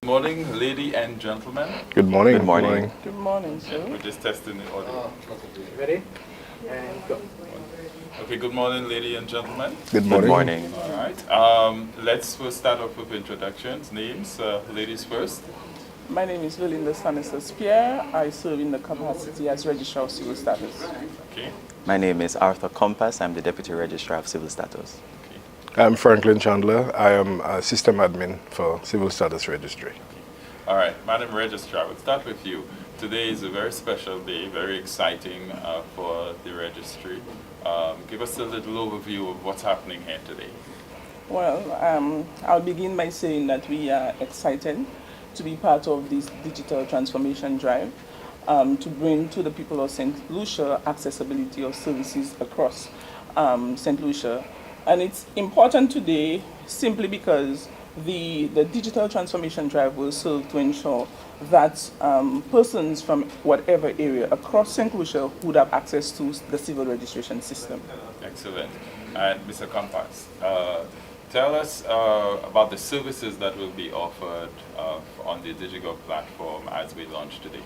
Morning, lady and gentlemen. Good morning. Good morning. Good morning, sir. We're just testing the audio. Ready? And go. Okay, good morning, lady and gentlemen. Good Good morning. morning. All right. Let's first start off with introductions. Names, ladies first. My name is Belinda Stanislas Pierre. I serve in the capacity as Registrar of Civil Status. Okay. My name is Arthur Compass. I'm the Deputy Registrar of Civil Status. Okay. I'm Franklin Chandler. I am a system admin for Civil Status Registry. All right, Madam Registrar, we'll start with you. Today is a very special day, very exciting for the registry. Give us a little overview of what's happening here today. Well, I'll begin by saying that we are excited to be part of this digital transformation drive to bring to the people of St. Lucia accessibility of services across St. Lucia. And it's important today simply because the digital transformation drive will serve to ensure that persons from whatever area across St. Lucia would have access to the civil registration system. Excellent. And Mr. Compass, tell us about the services that will be offered on the DigiGov platform as we launch today.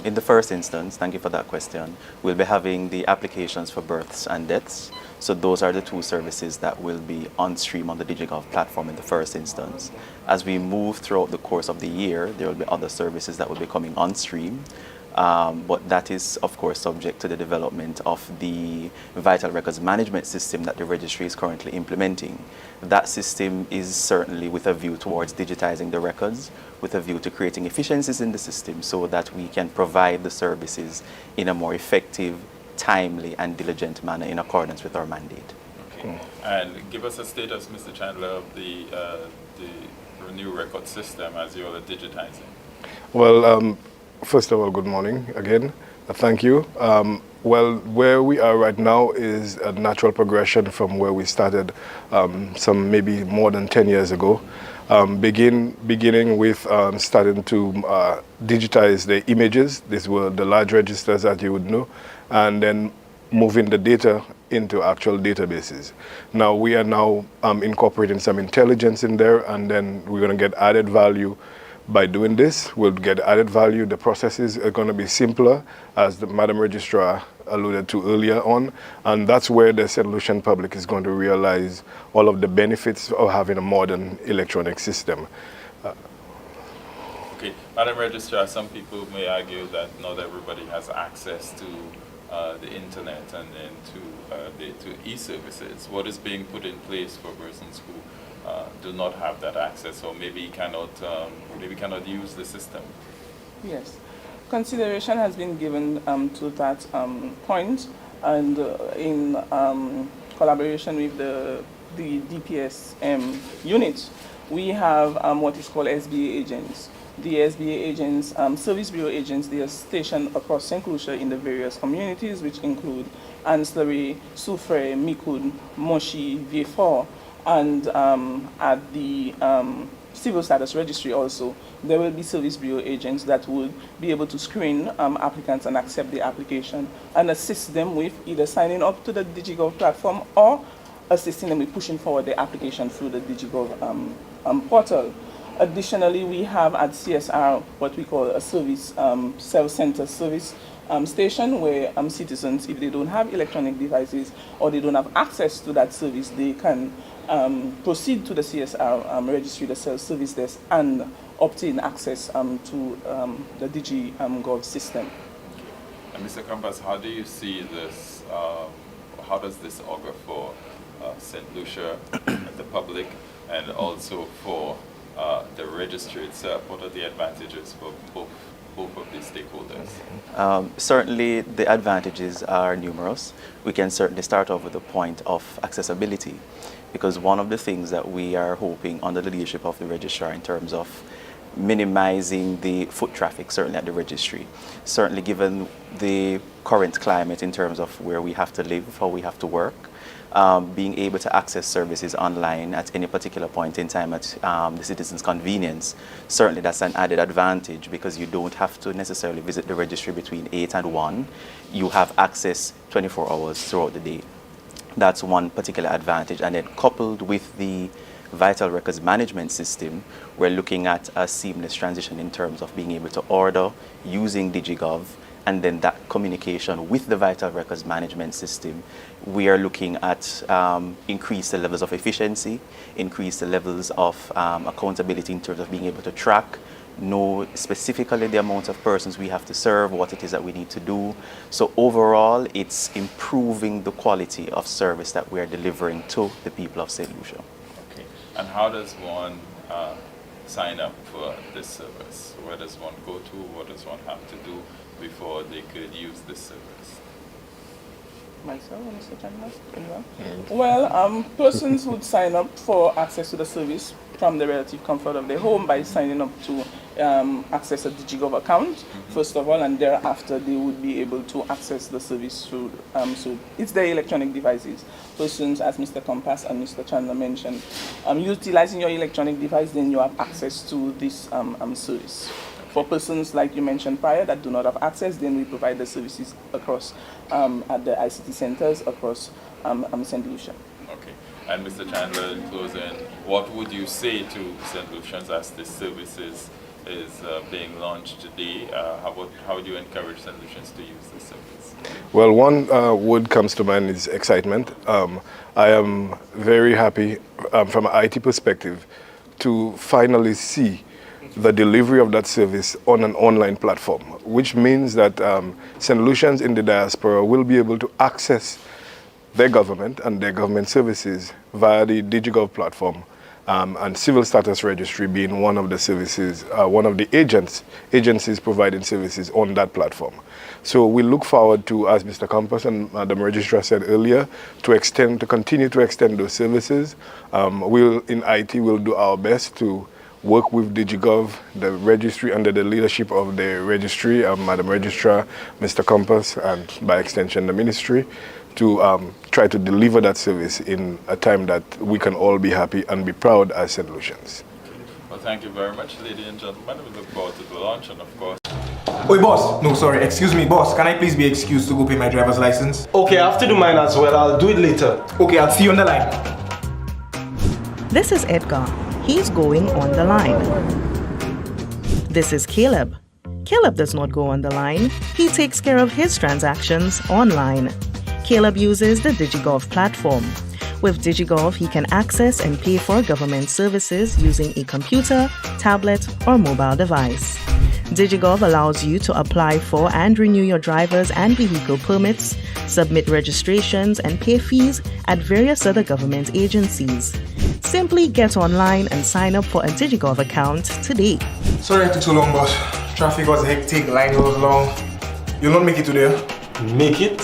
In the first instance, thank you for that question, we'll be having the applications for births and deaths. So those are the two services that will be on stream on the DigiGov platform in the first instance. As we move throughout the course of the year, there will be other services that will be coming on stream. But that is, of course, subject to the development of the vital records management system that the registry is currently implementing. That system is certainly with a view towards digitizing the records, with a view to creating efficiencies in the system so that we can provide the services in a more effective, timely, and diligent manner in accordance with our mandate. Okay. And give us a status, Mr. Chandler, of the new record system as you all are digitizing. Well, first of all, good morning again. Thank you. Well, where we are right now is a natural progression from where we started some maybe more than 10 years ago. Beginning with starting to digitize the images. These were the large registers that you would know, and then moving the data into actual databases. Now we are now incorporating some intelligence in there, and then we're going to get added value. By doing this, we'll get added value. The processes are going to be simpler, as the Madam Registrar alluded to earlier on, and that's where the St. Lucian public is going to realize all of the benefits of having a modern electronic system. Okay, Madam Registrar, some people may argue that not everybody has access to the internet and then to e-services. What is being put in place for persons who do not have that access, or maybe cannot use the system? Yes. Consideration has been given to that point, and in collaboration with the DPSM unit, we have what is called SBA agents. The SBA agents, service bureau agents, they are stationed across St. Lucia in the various communities, which include Ancillary, Soufrière, Micoud, Moshi, Vieux-Fort, and at the Civil Status Registry also, there will be service bureau agents that would be able to screen applicants and accept the application and assist them with either signing up to the DigiGov platform or assisting them with pushing forward the application through the DigiGov portal. Additionally, we have at CSR what we call a service self-center service station, where citizens, if they don't have electronic devices or they don't have access to that service, they can proceed to the CSR registry, the self-service desk, and obtain access to the DigiGov system. And Mr. Compass, how do you see this? How does this augur for St. Lucia, the public, and also for the registry itself? What are the advantages for both of these stakeholders? Certainly, the advantages are numerous. We can certainly start off with the point of accessibility, because one of the things that we are hoping under the leadership of the registrar in terms of minimizing the foot traffic, certainly at the registry, certainly given the current climate in terms of where we have to live, how we have to work, being able to access services online at any particular point in time at the citizen's convenience, certainly that's an added advantage, because you don't have to necessarily visit the registry between 8 and 1. You have access 24 hours throughout the day. That's one particular advantage. And then coupled with the vital records management system, we're looking at a seamless transition in terms of being able to order using DigiGov, and then that communication with the vital records management system. We are looking at increase the levels of efficiency, increase the levels of accountability in terms of being able to track, know specifically the amount of persons we have to serve, what it is that we need to do. So overall, it's improving the quality of service that we are delivering to the people of St. Lucia. Okay. And how does one sign up for this service? Where does one go to? What does one have to do before they could use this service? Myself, Mr. Chandler? Well, persons would sign up for access to the service from the relative comfort of their home by signing up to access a DigiGov account, first of all, and thereafter they would be able to access the service through, so it's their electronic devices. Persons, as Mr. Compass and Mr. Chandler mentioned, utilizing your electronic device, then you have access to this service. For persons, like you mentioned prior, that do not have access, then we provide the services across at the ICT centers across St. Lucia. Okay. And Mr. Chandler, in closing, what would you say to St. Lucians as this service is being launched today? How would you encourage St. Lucians to use this service? Well, one word comes to mind is excitement. I am very happy from an IT perspective to finally see the delivery of that service on an online platform, which means that St. Lucians in the diaspora will be able to access their government and their government services via the DigiGov platform, and Civil Status Registry being one of the services, one of the agencies providing services on that platform. So we look forward to, as Mr. Compass and Madam Registrar said earlier, to continue to extend those services. In IT, we'll do our best to work with DigiGov, the registry, under the leadership of the registry, Madam Registrar, Mr. Compass, and by extension the ministry, to try to deliver that service in a time that we can all be happy and be proud as St. Lucians. Well, thank you very much, ladies and gentlemen. We look forward to the launch, and of course... Oi, boss. No, sorry. Excuse me, boss. Can I please be excused to go pay my driver's license? Okay, I have to do mine as well. I'll do it later. Okay, I'll see you on the line. This is Edgar. He's going on the line. This is Caleb. Caleb does not go on the line. He takes care of his transactions online. Caleb uses the DigiGov platform. With DigiGov, he can access and pay for government services using a computer, tablet, or mobile device. DigiGov allows you to apply for and renew your driver's and vehicle permits, submit registrations, and pay fees at various other government agencies. Simply get online and sign up for a DigiGov account today. Sorry it took so long, boss. Traffic was hectic, line was long. You'll not make it today? Make it?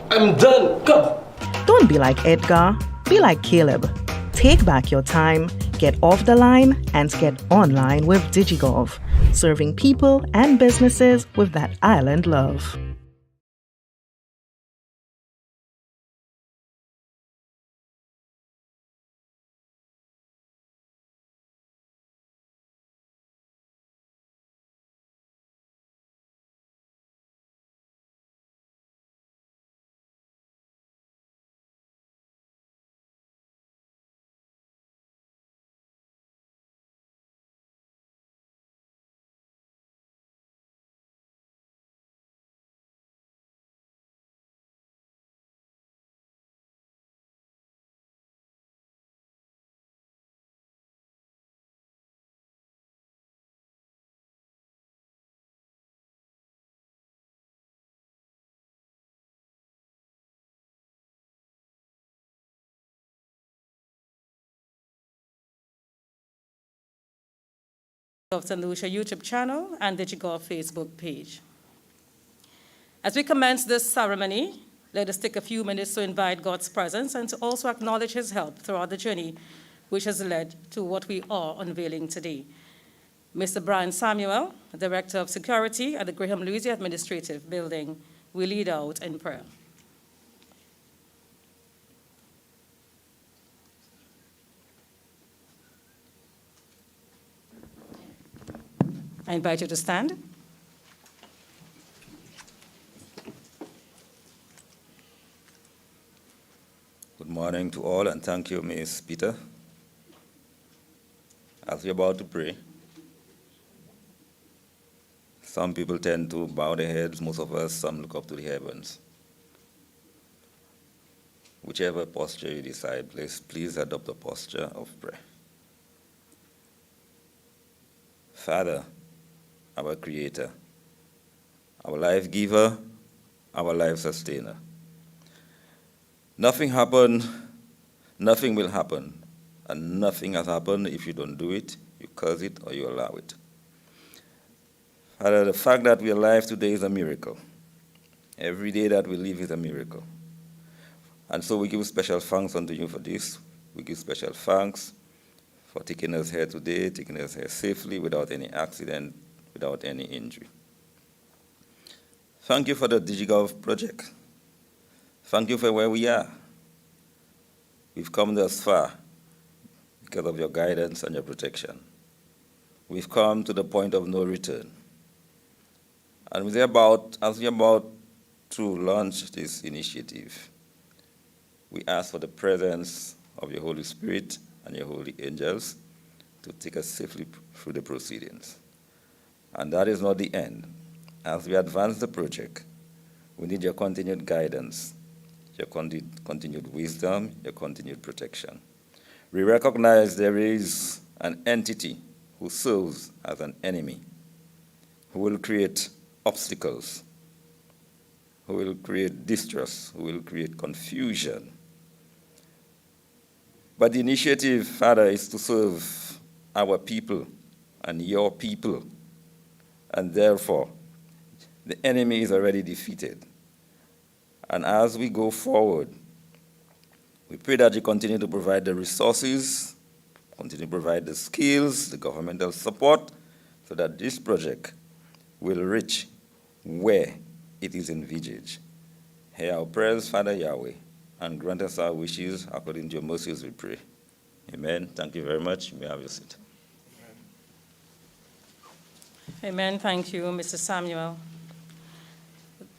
I'm done. Come. Don't be like Edgar. Be like Caleb. Take back your time, get off the line, and get online with DigiGov, serving people and businesses with that island love. Of St. Lucia YouTube channel and DigiGov Facebook page. As we commence this ceremony, let us take a few minutes to invite God's presence and to also acknowledge His help throughout the journey which has led to what we are unveiling today. Mr. Brian Samuel, Director of Security at the Graham Louisa Administrative Building, will lead out in prayer. I invite you to stand. Good morning to all, and thank you, Ms. Peter. As we're about to pray, some people tend to bow their heads, most of us, some look up to the heavens. Whichever posture you decide, please adopt a posture of prayer. Father, our Creator, our life giver, our life sustainer. Nothing happened, nothing will happen, and nothing has happened if you don't do it, you curse it, or you allow it. Father, the fact that we're alive today is a miracle. Every day that we live is a miracle. And so we give special thanks unto you for this. We give special thanks for taking us here today, taking us here safely, without any accident, without any injury. Thank you for the DigiGov project. Thank you for where we are. We've come thus far because of your guidance and your protection. We've come to the point of no return. And as we're about to launch this initiative, we ask for the presence of your Holy Spirit and your holy angels to take us safely through the proceedings. And that is not the end. As we advance the project, we need your continued guidance, your continued wisdom, your continued protection. We recognize there is an entity who serves as an enemy, who will create obstacles, who will create distrust, who will create confusion. But the initiative, Father, is to serve our people and your people, and therefore, the enemy is already defeated. And as we go forward, we pray that you continue to provide the resources, continue to provide the skills, the governmental support, so that this project will reach where it is envisaged. Hear our prayers, Father Yahweh, and grant us our wishes according to your mercies, we pray. Amen. Thank you very much. You may have your seat. Amen. Thank you, Mr. Samuel.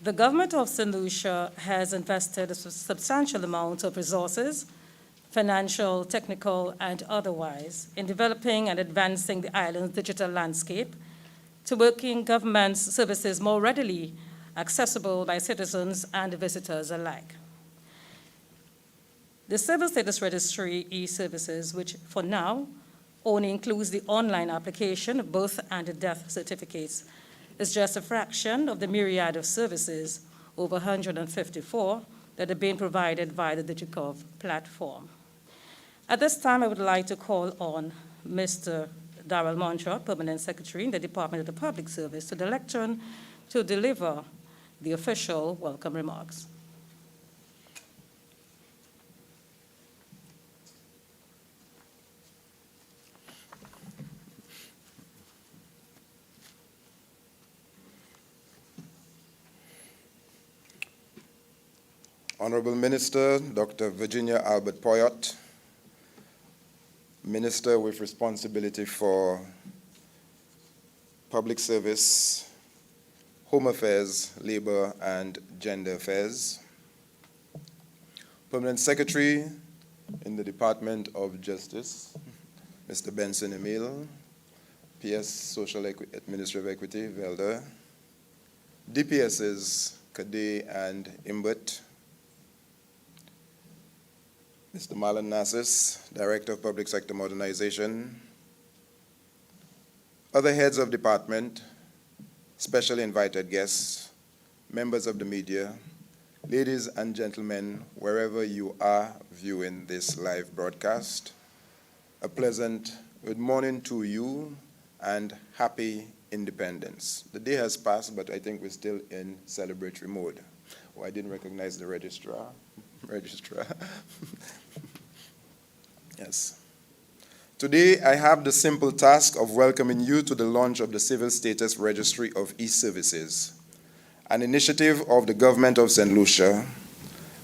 The government of St. Lucia has invested a substantial amount of resources, financial, technical, and otherwise, in developing and advancing the island's digital landscape to making government services more readily accessible by citizens and visitors alike. The Civil Status Registry e-services, which for now only includes the online application of birth and death certificates, is just a fraction of the myriad of services, over 154, that are being provided via the DigiGov platform. At this time, I would like to call on Mr. Darrell Montra, Permanent Secretary in the Department of the Public Service, to the lectern to deliver the official welcome remarks. Honorable Minister, Dr. Virginia Albert Poyot, Minister with responsibility for Public Service, Home Affairs, Labor, and Gender Affairs, Permanent Secretary in the Department of Justice, Mr. Benson Emil, PS Social Administrative Equity, Velda, DPSs, Kade and Imbert, Mr. Marlon Nassis, Director of Public Sector Modernization, other heads of department, specially invited guests, members of the media, ladies and gentlemen, wherever you are viewing this live broadcast, a pleasant good morning to you and happy independence. The day has passed, but I think we're still in celebratory mode. Oh, I didn't recognize the registrar. Yes. Today, I have the simple task of welcoming you to the launch of the Civil Status Registry of E-Services, an initiative of the government of St. Lucia,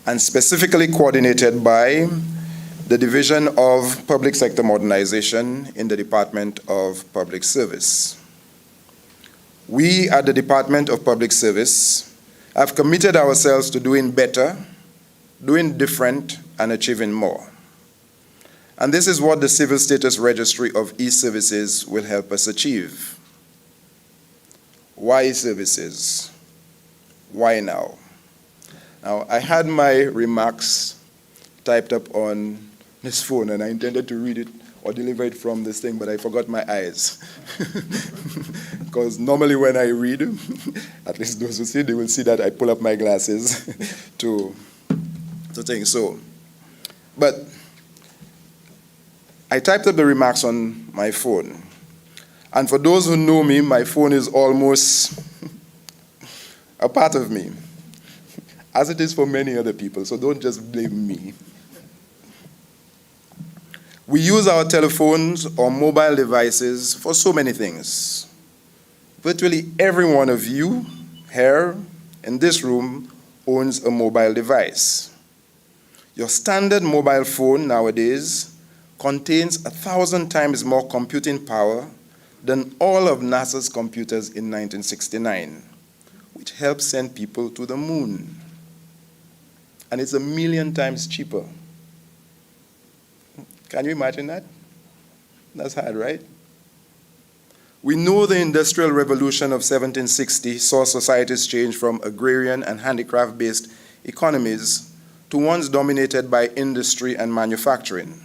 and specifically coordinated by the Division of Public Sector Modernization in the Department of Public Service. We at the Department of Public Service have committed ourselves to doing better, doing different, and achieving more. And this is what the Civil Status Registry of e-Services will help us achieve. Why e-services? Why now? Now, I had my remarks typed up on this phone, and I intended to read it or deliver it from this thing, but I forgot my eyes. Because normally when I read, at least those who see, they will see that I pull up my glasses to think. So, but I typed up the remarks on my phone. And for those who know me, my phone is almost a part of me, as it is for many other people, so don't just blame me. We use our telephones or mobile devices for so many things. Virtually every one of you here in this room owns a mobile device. Your standard mobile phone nowadays contains 1,000 times more computing power than all of NASA's computers in 1969, which helped send people to the moon. And it's 1 million times cheaper. Can you imagine that? That's hard, right? We know the Industrial Revolution of 1760 saw societies change from agrarian and handicraft-based economies to ones dominated by industry and manufacturing.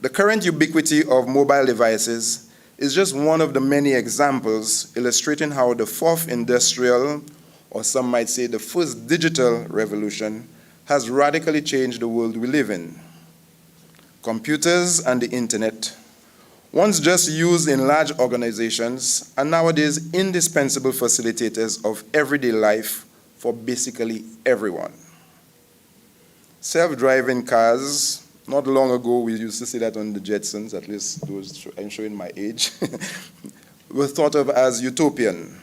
The current ubiquity of mobile devices is just one of the many examples illustrating how the fourth industrial, or some might say the first digital revolution, has radically changed the world we live in. Computers and the internet, once just used in large organizations, are nowadays indispensable facilitators of everyday life for basically everyone. Self-driving cars, not long ago we used to see that on the Jetsons, at least those, I'm showing my age, were thought of as utopian.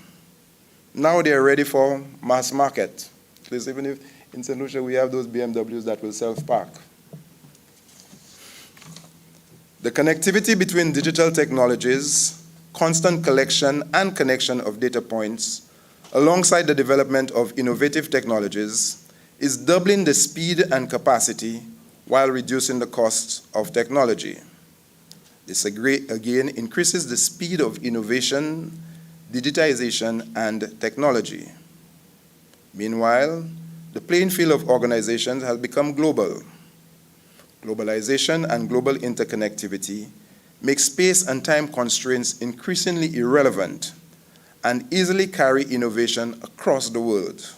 Now they are ready for mass market. At least even if in St. Lucia we have those BMWs that will self-park. The connectivity between digital technologies, constant collection and connection of data points, alongside the development of innovative technologies, is doubling the speed and capacity while reducing the costs of technology. This again increases the speed of innovation, digitization, and technology. Meanwhile, the playing field of organizations has become global. Globalization and global interconnectivity make space and time constraints increasingly irrelevant and easily carry innovation across the world.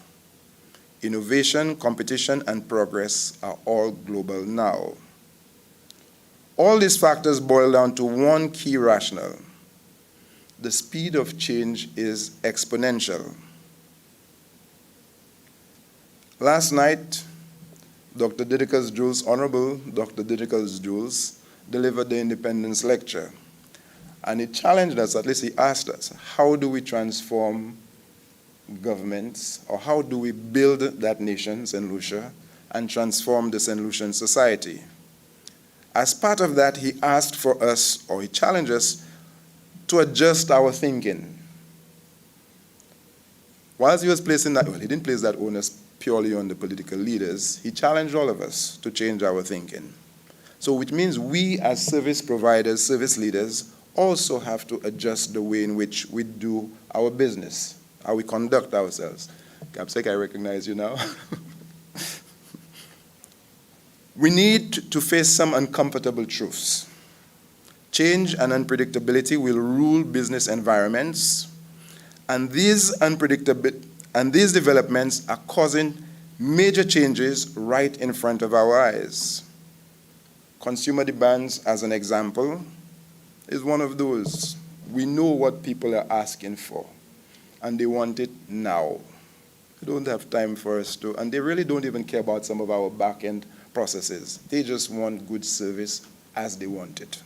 Innovation, competition, and progress are all global now. All these factors boil down to one key rationale. The speed of change is exponential. Last night, Dr. Didicus Jules, Honorable Dr. Didicus Jules, delivered the Independence Lecture. And he challenged us, at least he asked us, how do we transform governments, or how do we build that nation, St. Lucia, and transform the St. Lucian society? As part of that, he asked for us, or he challenged us, to adjust our thinking. Whilst he was placing that, well, he didn't place that onus purely on the political leaders, he challenged all of us to change our thinking. So which means we as service providers, service leaders, also have to adjust the way in which we do our business, how we conduct ourselves. Capsec, I recognize you now. We need to face some uncomfortable truths. Change and unpredictability will rule business environments, and these developments are causing major changes right in front of our eyes. Consumer demands, as an example, is one of those. We know what people are asking for, and they want it now. They don't have time for us to, and they really don't even care about some of our back-end processes. They just want good service as they want it.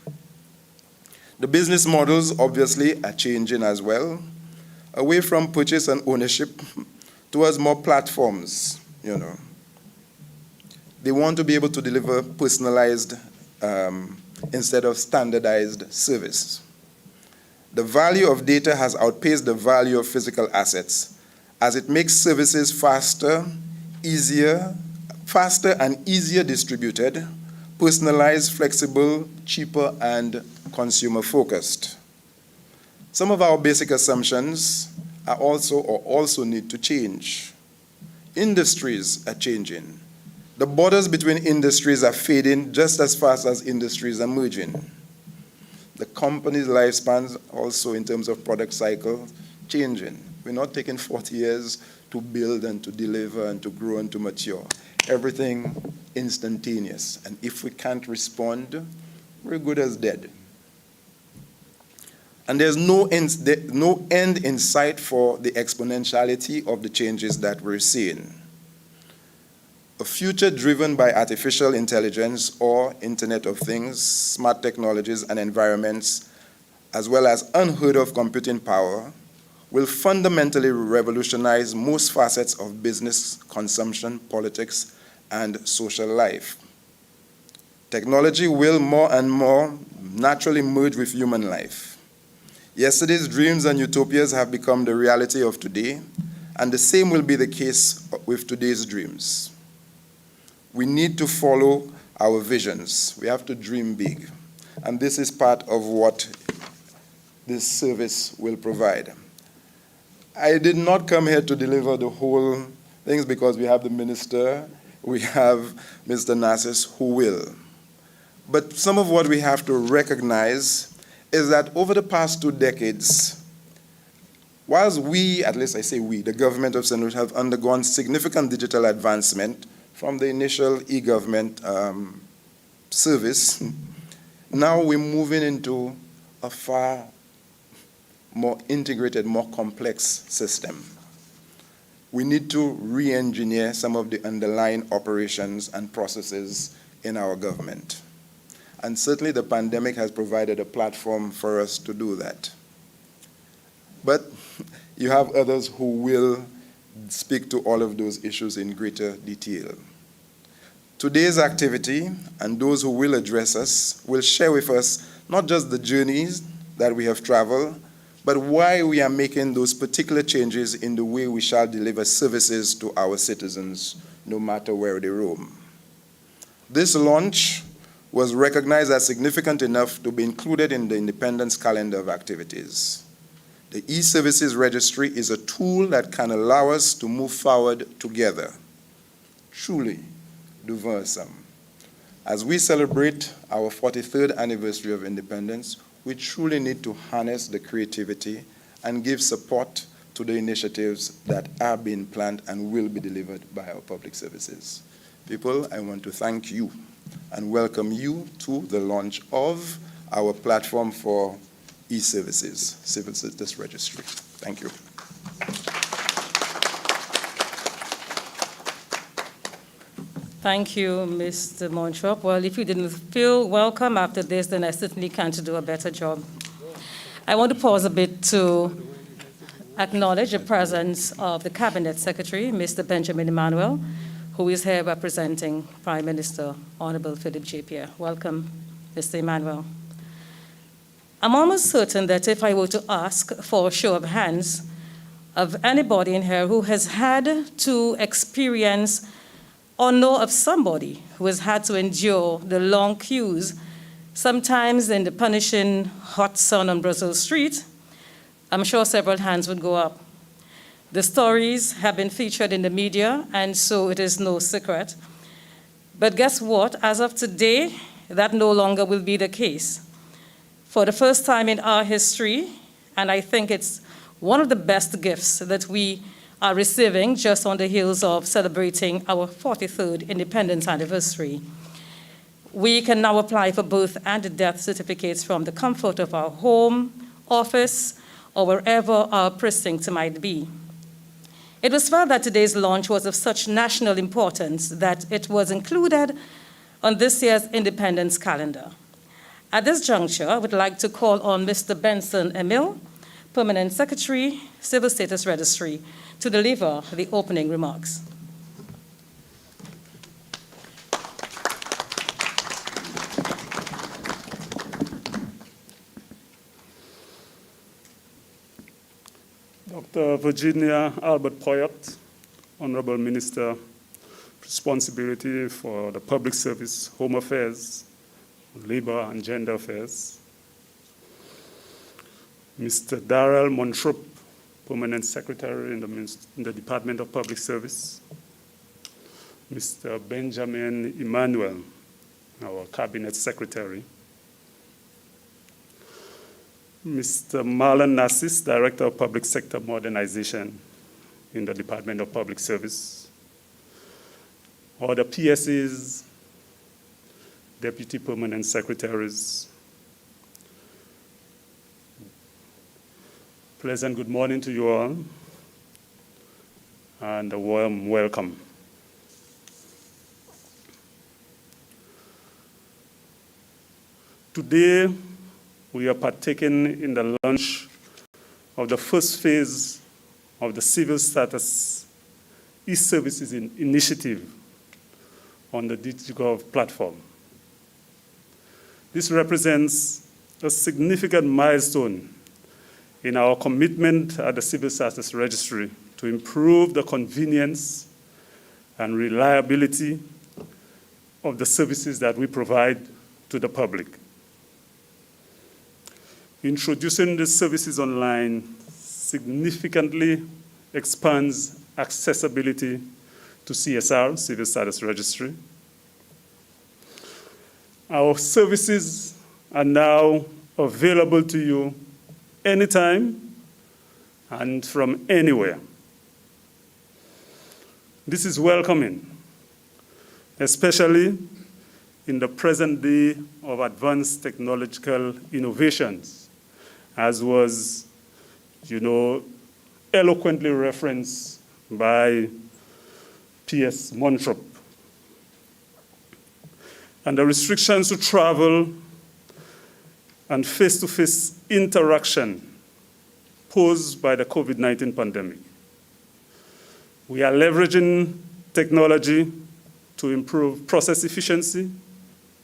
The business models, obviously, are changing as well, away from purchase and ownership towards more platforms, you know. They want to be able to deliver personalized instead of standardized service. The value of data has outpaced the value of physical assets as it makes services faster and easier distributed, personalized, flexible, cheaper, and consumer-focused. Some of our basic assumptions are also need to change. Industries are changing. The borders between industries are fading just as fast as industries are merging. The company's lifespans also in terms of product cycle changing. We're not taking 40 years to build and to deliver and to grow and to mature. Everything instantaneous. And if we can't respond, we're good as dead. And there's no end in sight for the exponentiality of the changes that we're seeing. A future driven by artificial intelligence or Internet of Things, smart technologies and environments, as well as unheard of computing power, will fundamentally revolutionize most facets of business, consumption, politics, and social life. Technology will more and more naturally merge with human life. Yesterday's dreams and utopias have become the reality of today, and the same will be the case with today's dreams. We need to follow our visions. We have to dream big. And this is part of what this service will provide. I did not come here to deliver the whole things because we have the minister, we have Mr. Narcis who will. But some of what we have to recognize is that over the past 2 decades, whilst we, at least I say we, the government of St. Louis have undergone significant digital advancement from the initial e-government service, now we're moving into a far more integrated, more complex system. We need to re-engineer some of the underlying operations and processes in our government. And certainly the pandemic has provided a platform for us to do that. But you have others who will speak to all of those issues in greater detail. Today's activity, and those who will address us, will share with us not just the journeys that we have traveled, but why we are making those particular changes in the way we shall deliver services to our citizens, no matter where they roam. This launch was recognized as significant enough to be included in the Independence calendar of activities. The e-Services Registry is a tool that can allow us to move forward together. Truly, duversum. As we celebrate our 43rd anniversary of independence, we truly need to harness the creativity and give support to the initiatives that are being planned and will be delivered by our public services. People, I want to thank you and welcome you to the launch of our platform for e-services, Civil Status Registry. Thank you. Thank you, Mr. Montrop. Well, if you didn't feel welcome after this, then I certainly can't do a better job. I want to pause a bit to acknowledge the presence of the Cabinet Secretary, Mr. Benjamin Emmanuel, who is here representing Prime Minister Honorable Philip J. Pierre. Welcome, Mr. Emmanuel. I'm almost certain that if I were to ask for a show of hands of anybody in here who has had to experience or know of somebody who has had to endure the long queues, sometimes in the punishing hot sun on Brussels Street, I'm sure several hands would go up. The stories have been featured in the media, and so it is no secret. But guess what? As of today, that no longer will be the case. For the first time in our history, and I think it's one of the best gifts that we are receiving just on the heels of celebrating our 43rd independence anniversary, we can now apply for birth and death certificates from the comfort of our home, office, or wherever our precinct might be. It was felt that today's launch was of such national importance that it was included on this year's independence calendar. At this juncture, I would like to call on Mr. Benson Emil, Permanent Secretary, Civil Status Registry, to deliver the opening remarks. Dr. Virginia Albert Poyet, Honorable Minister, responsibility for the public service, home affairs, labor and gender affairs. Mr. Darrell Montrup, Permanent Secretary in the Department of Public Service. Mr. Benjamin Emmanuel, our Cabinet Secretary. Mr. Marlon Nassis, Director of Public Sector Modernization in the Department of Public Service. All the PSAs, Deputy Permanent Secretaries. Pleasant good morning to you all, and a warm welcome. Today, we are partaking in the launch of the first phase of the Civil Status e-Services initiative on the digiGov platform. This represents a significant milestone in our commitment at the Civil Status Registry to improve the convenience and reliability of the services that we provide to the public. Introducing these services online significantly expands accessibility to CSR, Civil Status Registry. Our services are now available to you anytime and from anywhere. This is welcoming, especially in the present day of advanced technological innovations, as was, eloquently referenced by P.S. Montrup. And the restrictions to travel and face-to-face interaction posed by the COVID-19 pandemic. We are leveraging technology to improve process efficiency,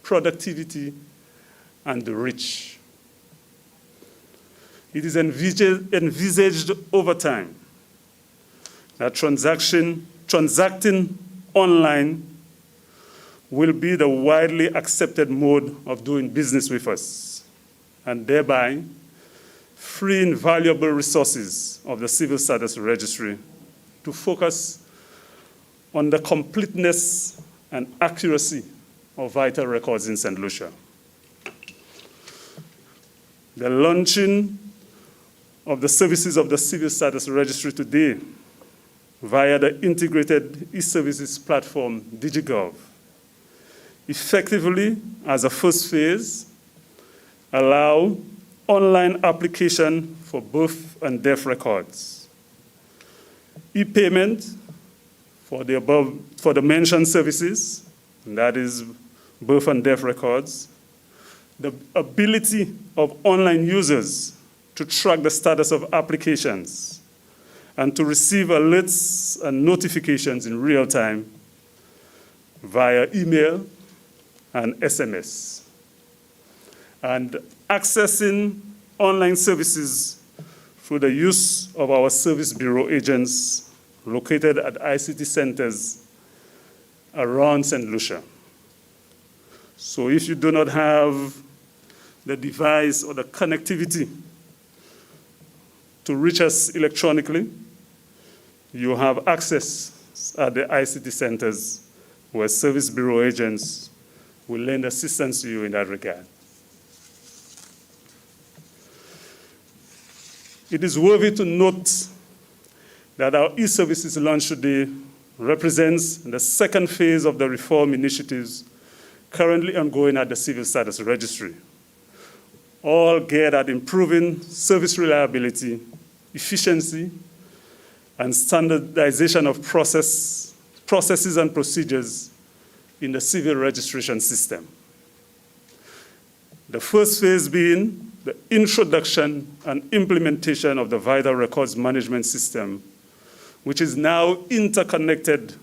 productivity, and the reach. It is envisaged over time that transacting online will be the widely accepted mode of doing business with us, and thereby freeing valuable resources of the Civil Status Registry to focus on the completeness and accuracy of vital records in St. Lucia. The launching of the services of the Civil Status Registry today via the integrated e-services platform DigiGov effectively, as a first phase, allow online application for birth and death records, e-payment for the mentioned services, and that is birth and death records, the ability of online users to track the status of applications and to receive alerts and notifications in real time via email and SMS. And accessing online services through the use of our service bureau agents located at ICT centers around St. Lucia. So if you do not have the device or the connectivity to reach us electronically, you have access at the ICT centers where service bureau agents will lend assistance to you in that regard. It is worthy to note that our e-services launch today represents the second phase of the reform initiatives currently ongoing at the Civil Status Registry, all geared at improving service reliability, efficiency, and standardization of processes and procedures in the civil registration system. The first phase being the introduction and implementation of the Vital Records Management System, which is now interconnected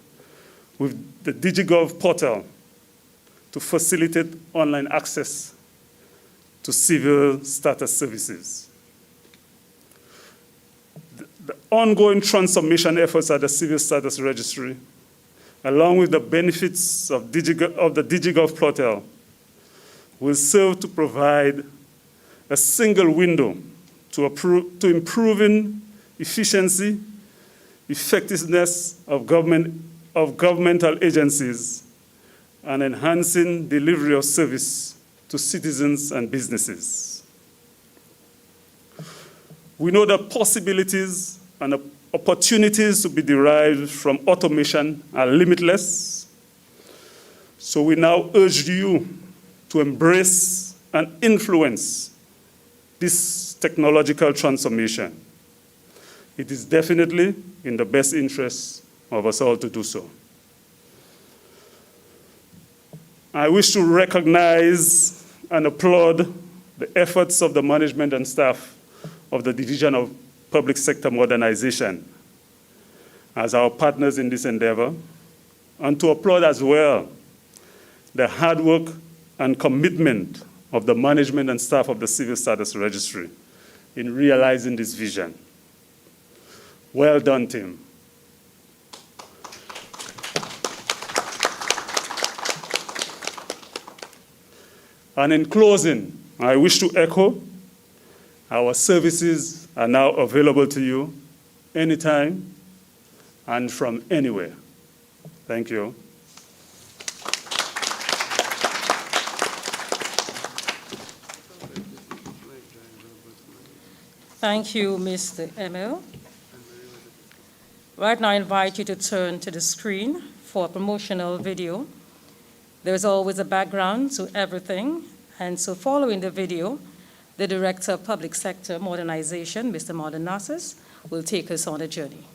with the DigiGov portal to facilitate online access to civil status services. The ongoing transformation efforts at the Civil Status Registry along with the benefits of the DigiGov portal, will serve to provide a single window to improving efficiency, effectiveness of governmental agencies, and enhancing delivery of service to citizens and businesses. We know that possibilities and opportunities to be derived from automation are limitless. So we now urge you to embrace and influence this technological transformation. It is definitely in the best interest of us all to do so. I wish to recognize and applaud the efforts of the management and staff of the Division of Public Sector Modernization as our partners in this endeavor, and to applaud as well the hard work and commitment of the management and staff of the Civil Status Registry in realizing this vision. Well done, team. And in closing, I wish to echo, our services are now available to you anytime and from anywhere. Thank you. Thank you, Mr. Emil. Right now, I invite you to turn to the screen for a promotional video. There's always a background to everything, and so following the video, the Director of Public Sector Modernization, Mr. Marlon Narcis, will take us on a journey.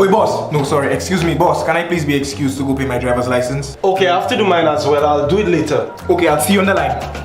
Oi, boss. No, sorry. Excuse me, boss. Can I please be excused to go pay my driver's license? Okay, I have to do mine as well. I'll do it later. Okay, I'll see you on the line.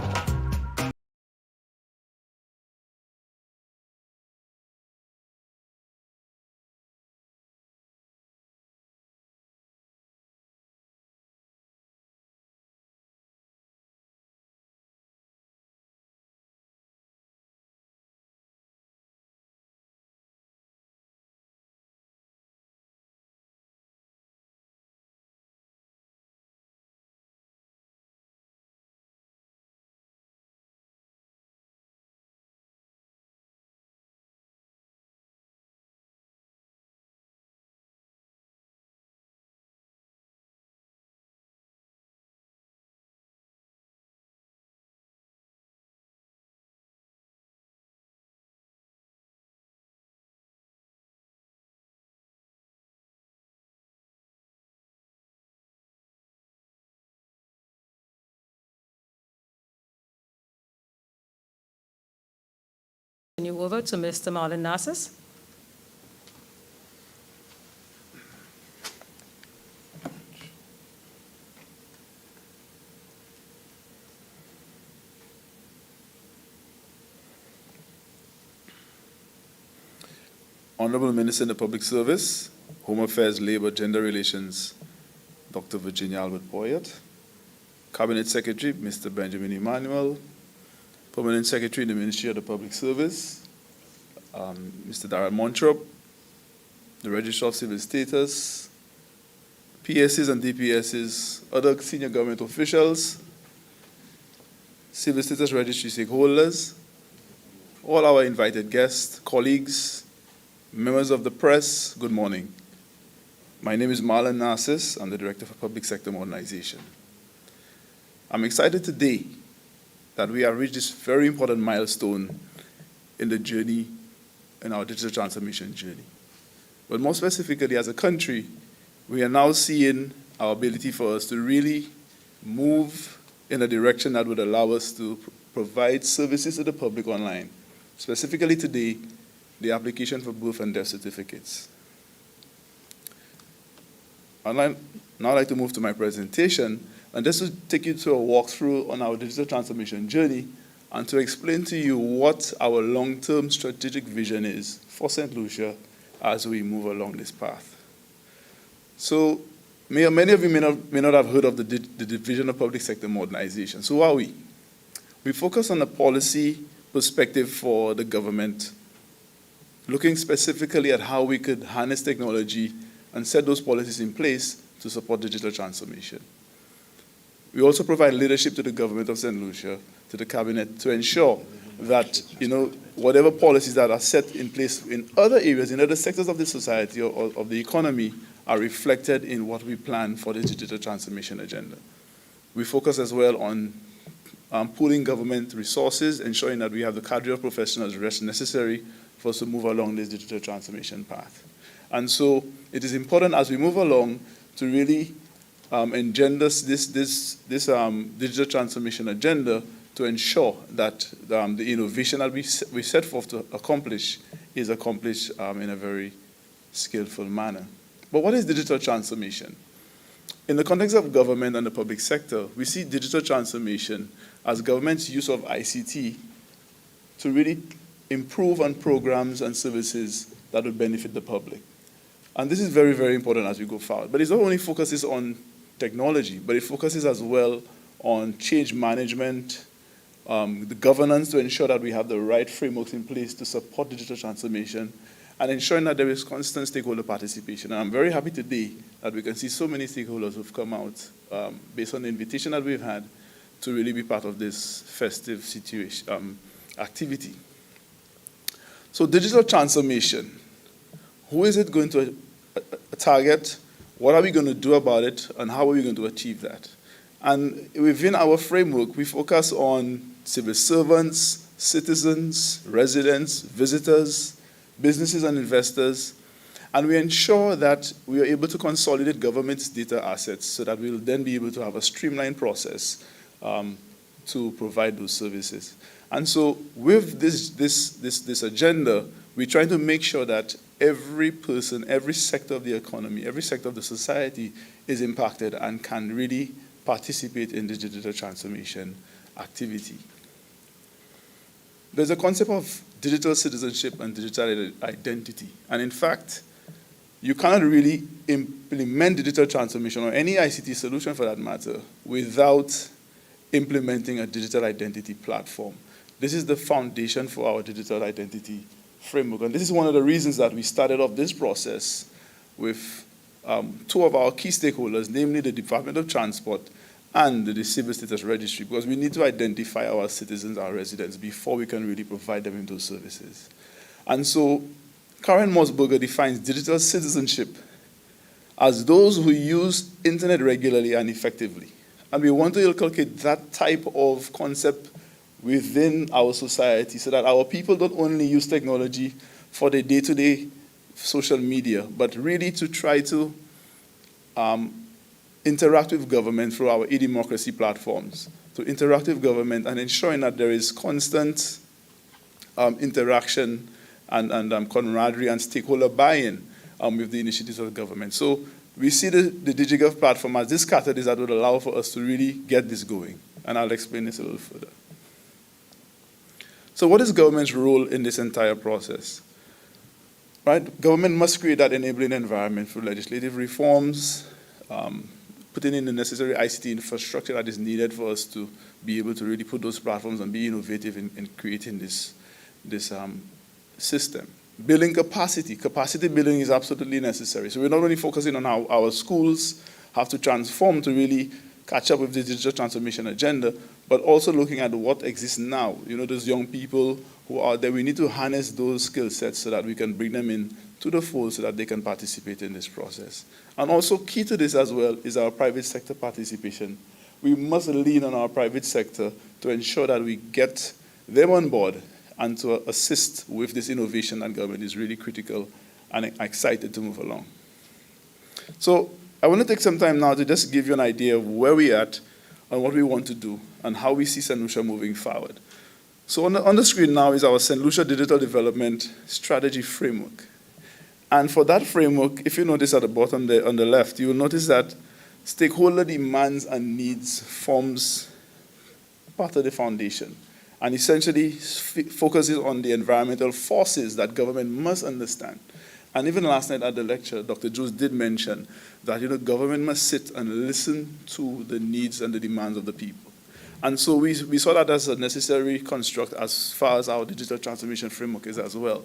You over to Mr. Marlon Narcis. Honorable Minister in the Public Service, Home Affairs, Labor, Gender Relations, Dr. Virginia Albert Poyet, Cabinet Secretary, Mr. Benjamin Emmanuel, Permanent Secretary in the Ministry of the Public Service, Mr. Darrell Montrop, the Registrar of Civil Status, PSs and DPSs, other senior government officials, Civil Status Registry stakeholders, all our invited guests, colleagues, members of the press, good morning. My name is Marlon Narcis. I'm the Director for Public Sector Modernization. I'm excited today that we have reached this very important milestone in the journey, in our digital transformation journey. But more specifically, as a country, we are now seeing our ability for us to really move in a direction that would allow us to provide services to the public online. Specifically today, the application for birth and death certificates. I'd now like to move to my presentation, and this will take you through a walkthrough on our digital transformation journey and to explain to you what our long-term strategic vision is for St. Lucia as we move along this path. So many of you may not have heard of the Division of Public Sector Modernization. So who are we? We focus on the policy perspective for the government looking specifically at how we could harness technology and set those policies in place to support digital transformation. We also provide leadership to the government of St. Lucia, to the cabinet, to ensure that whatever policies that are set in place in other areas, in other sectors of the society or of the economy, are reflected in what we plan for the digital transformation agenda. We focus as well on pooling government resources, ensuring that we have the cadre of professionals necessary for us to move along this digital transformation path. And so it is important as we move along to really engender this digital transformation agenda to ensure that the innovation that we set forth to accomplish is accomplished in a very skillful manner. But what is digital transformation? In the context of government and the public sector, we see digital transformation as government's use of ICT to really improve on programs and services that would benefit the public. And this is very, very important as we go forward. But it not only focuses on technology, but it focuses as well on change management, the governance to ensure that we have the right frameworks in place to support digital transformation, and ensuring that there is constant stakeholder participation. And I'm very happy today that we can see so many stakeholders who've come out based on the invitation that we've had to really be part of this festive situation, activity. So digital transformation, who is it going to target? What are we going to do about it? And how are we going to achieve that? And within our framework, we focus on civil servants, citizens, residents, visitors, businesses and investors, and we ensure that we are able to consolidate government's data assets so that we'll then be able to have a streamlined process to provide those services. And so with this agenda, we're trying to make sure that every person, every sector of the economy, every sector of the society is impacted and can really participate in the digital transformation activity. There's a concept of digital citizenship and digital identity. And in fact, you cannot really implement digital transformation or any ICT solution for that matter without implementing a digital identity platform. This is the foundation for our digital identity framework. And this is one of the reasons that we started off this process with two of our key stakeholders, namely the Department of Transport and the Civil Status Registry, because we need to identify our citizens, our residents, before we can really provide them with those services. And so Karen Mosberger defines digital citizenship as those who use internet regularly and effectively. And we want to inculcate that type of concept within our society so that our people don't only use technology for the day-to-day social media, but really to try to interact with government through our e-democracy platforms, to interact with government and ensuring that there is constant interaction and camaraderie and stakeholder buy-in with the initiatives of the government. So we see the DigiGov platform as this catalyst that would allow for us to really get this going. And I'll explain this a little further. So what is government's role in this entire process? Right? Government must create that enabling environment for legislative reforms, putting in the necessary ICT infrastructure that is needed for us to be able to really put those platforms and be innovative in creating this system. Building capacity. Capacity building is absolutely necessary. So we're not only focusing on how our schools have to transform to really catch up with the digital transformation agenda, but also looking at what exists now. You know, those young people who are there, we need to harness those skill sets so that we can bring them in to the fold so that they can participate in this process. And also key to this as well is our private sector participation. We must lean on our private sector to ensure that we get them on board and to assist with this innovation that government is really critical and excited to move along. So I want to take some time now to just give you an idea of where we're at and what we want to do and how we see St. Lucia moving forward. So on the screen now is our St. Lucia Digital Development Strategy Framework. And for that framework, if you notice at the bottom there on the left, you will notice that stakeholder demands and needs forms part of the foundation and essentially focuses on the environmental forces that government must understand. And even last night at the lecture, Dr. Jones did mention that government must sit and listen to the needs and the demands of the people. And so we saw that as a necessary construct as far as our digital transformation framework is as well.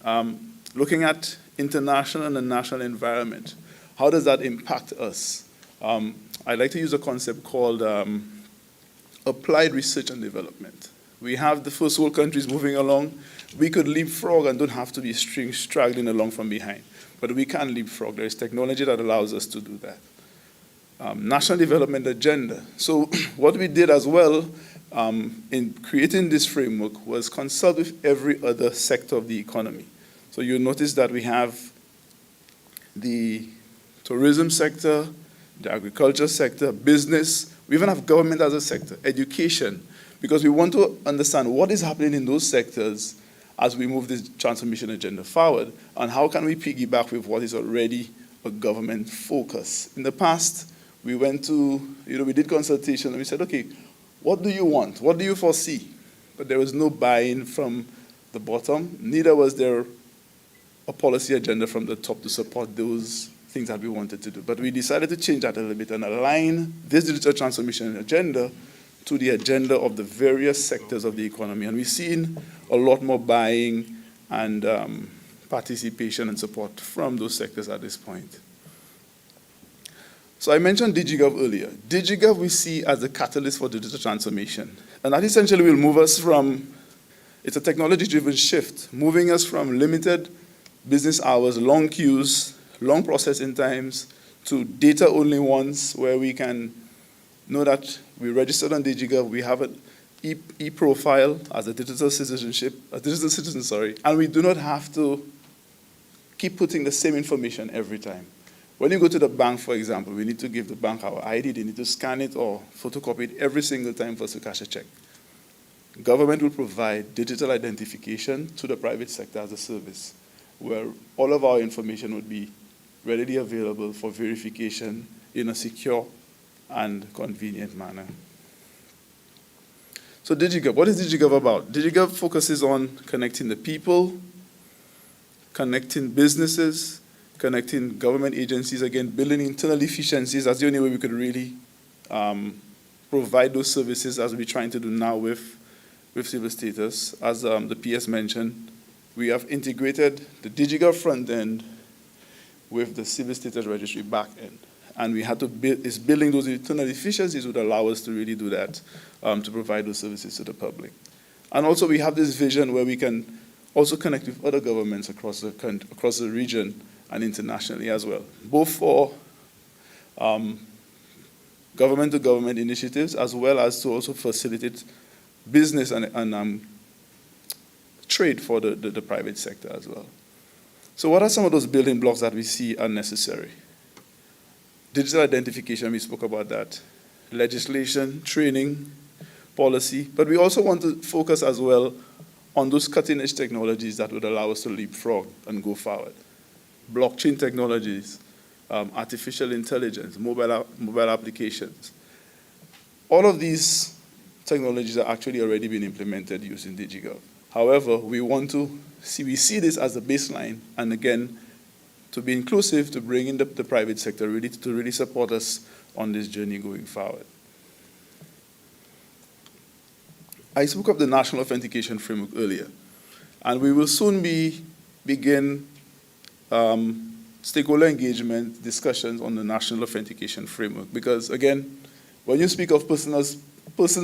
Looking at international and national environment, how does that impact us? I like to use a concept called applied research and development. We have the first world countries moving along. We could leapfrog and don't have to be straggling along from behind. But we can leapfrog. There is technology that allows us to do that. National development agenda. So what we did as well in creating this framework was consult with every other sector of the economy. So you'll notice that we have the tourism sector, the agriculture sector, business. We even have government as a sector, education, because we want to understand what is happening in those sectors as we move this transformation agenda forward, and how can we piggyback with what is already a government focus. In the past, we went to, we did consultation and we said, okay, what do you want? What do you foresee? But there was no buy-in from the bottom, neither was there a policy agenda from the top to support those things that we wanted to do. But we decided to change that a little bit and align this digital transformation agenda to the agenda of the various sectors of the economy. And we've seen a lot more buying and participation and support from those sectors at this point. So I mentioned DigiGov earlier. DigiGov we see as the catalyst for digital transformation. And that essentially will move us from, it's a technology-driven shift, moving us from limited business hours, long queues, long processing times, to data-only ones where we can know that we registered on DigiGov, we have an e-profile as a digital citizen, and we do not have to keep putting the same information every time. When you go to the bank, for example, we need to give the bank our ID, they need to scan it or photocopy it every single time for us to cash a check. Government will provide digital identification to the private sector as a service, where all of our information would be readily available for verification in a secure and convenient manner. So DigiGov, what is DigiGov about? DigiGov focuses on connecting the people, connecting businesses, connecting government agencies, again, building internal efficiencies. That's the only way we could really provide those services as we're trying to do now with Civil Status. As the PS mentioned, we have integrated the DigiGov front end with the Civil Status Registry back end. And we had to building those internal efficiencies would allow us to really do that, to provide those services to the public. And also we have this vision where we can also connect with other governments across the region and internationally as well, both for government-to-government initiatives as well as to also facilitate business and trade for the private sector as well. So what are some of those building blocks that we see are necessary? Digital identification, we spoke about that. Legislation, training, policy, but we also want to focus as well on those cutting-edge technologies that would allow us to leapfrog and go forward. Blockchain technologies, artificial intelligence, mobile applications. All of these technologies are actually already being implemented using DigiGov. However, we see this as a baseline, and again, to be inclusive, to bring in the private sector to really support us on this journey going forward. I spoke of the National Authentication Framework earlier, and we will soon begin stakeholder engagement discussions on the National Authentication Framework, because again, when you speak of personal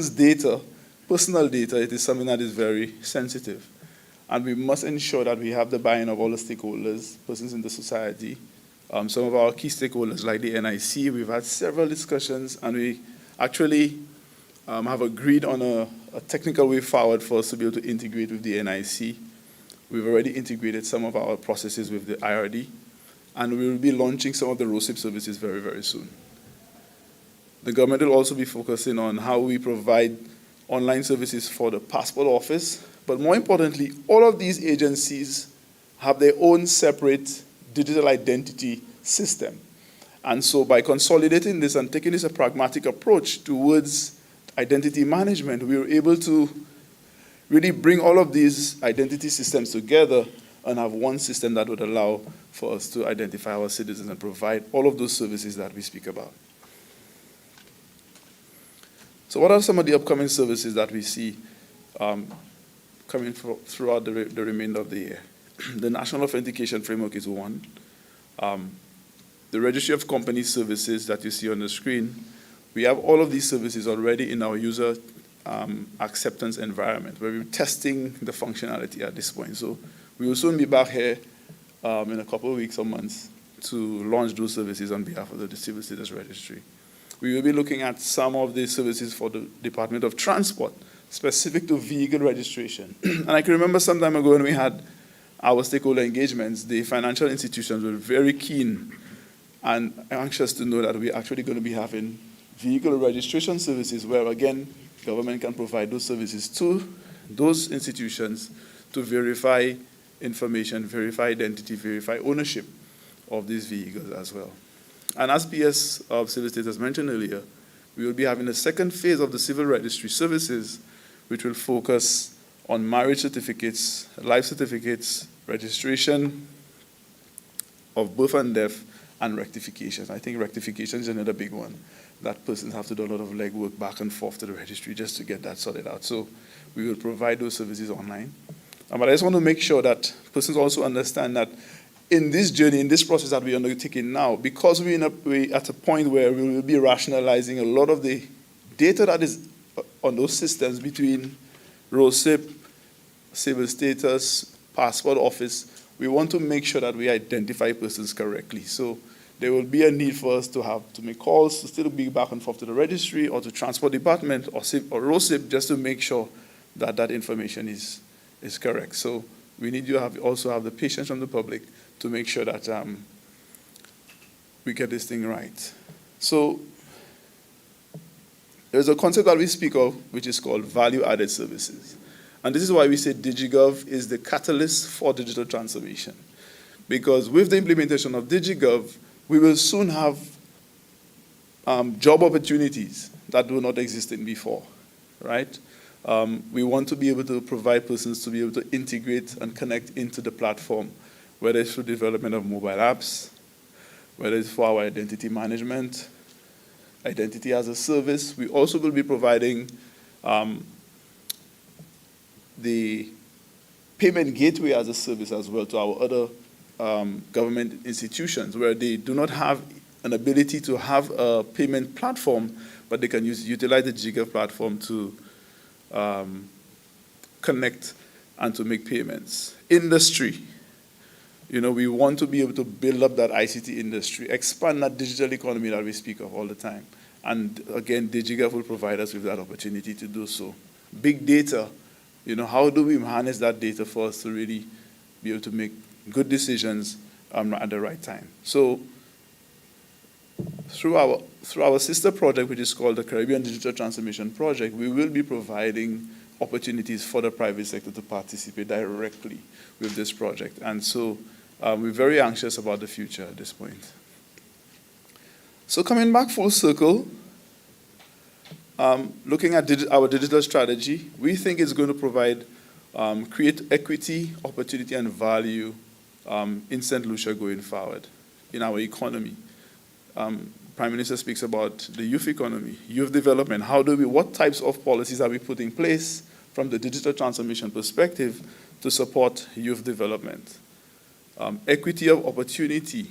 data, it is something that is very sensitive. And we must ensure that we have the buy-in of all the stakeholders, persons in the society. Some of our key stakeholders, like the NIC, we've had several discussions, and we actually have agreed on a technical way forward for us to be able to integrate with the NIC. We've already integrated some of our processes with the IRD, and we will be launching some of the ROSIP services very, very soon. The government will also be focusing on how we provide online services for the passport office. But more importantly, all of these agencies have their own separate digital identity system. And so by consolidating this and taking this a pragmatic approach towards identity management, we were able to really bring all of these identity systems together and have one system that would allow for us to identify our citizens and provide all of those services that we speak about. So what are some of the upcoming services that we see coming throughout the remainder of the year? The National Authentication Framework is one. The Registry of Company Services that you see on the screen, we have all of these services already in our user acceptance environment, where we're testing the functionality at this point. So we will soon be back here in a couple of weeks or months to launch those services on behalf of the Civil Status Registry. We will be looking at some of the services for the Department of Transport, specific to vehicle registration. And I can remember some time ago when we had our stakeholder engagements, the financial institutions were very keen and anxious to know that we're actually going to be having vehicle registration services where, again, government can provide those services to those institutions to verify information, verify identity, verify ownership of these vehicles as well. And as PS of Civil Status mentioned earlier, we will be having a second phase of the civil registry services, which will focus on marriage certificates, life certificates, registration of birth and death, and rectification. I think rectification is another big one. That persons have to do a lot of legwork back and forth to the registry just to get that sorted out. So we will provide those services online. But I just want to make sure that persons also understand that in this journey, in this process that we're undertaking now, because we're at a point where we will be rationalizing a lot of the data that is on those systems between ROSIP, Civil Status, Passport Office, we want to make sure that we identify persons correctly. So there will be a need for us to have to make calls, to still be back and forth to the registry or to Transport Department or ROSIP just to make sure that that information is correct. So we need to also have the patience from the public to make sure that we get this thing right. So there's a concept that we speak of which is called value-added services. And this is why we say DigiGov is the catalyst for digital transformation. Because with the implementation of DigiGov, we will soon have job opportunities that were not existing before, right? We want to be able to provide persons to be able to integrate and connect into the platform, whether it's through development of mobile apps, whether it's for our identity management, identity as a service. We also will be providing the payment gateway as a service as well to our other government institutions where they do not have an ability to have a payment platform, but they can utilize the DigiGov platform to connect and to make payments. Industry. We want to be able to build up that ICT industry, expand that digital economy that we speak of all the time. And again, DigiGov will provide us with that opportunity to do so. Big data. How do we harness that data for us to really be able to make good decisions at the right time? So through our sister project, which is called the Caribbean Digital Transformation Project, we will be providing opportunities for the private sector to participate directly with this project. And so we're very anxious about the future at this point. So coming back full circle, looking at our digital strategy, we think it's going to provide, create equity, opportunity, and value in St. Lucia going forward in our economy. Prime Minister speaks about the youth economy, youth development. What types of policies are we putting in place from the digital transformation perspective to support youth development? Equity of opportunity,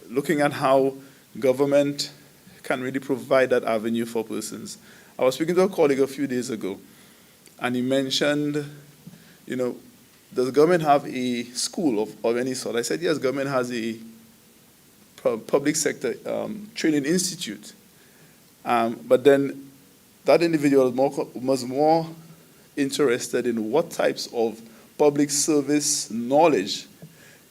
looking at how government can really provide that avenue for persons. I was speaking to a colleague a few days ago, and he mentioned, does the government have a school of any sort? I said, yes, government has a public sector training institute. But then that individual was more interested in what types of public service knowledge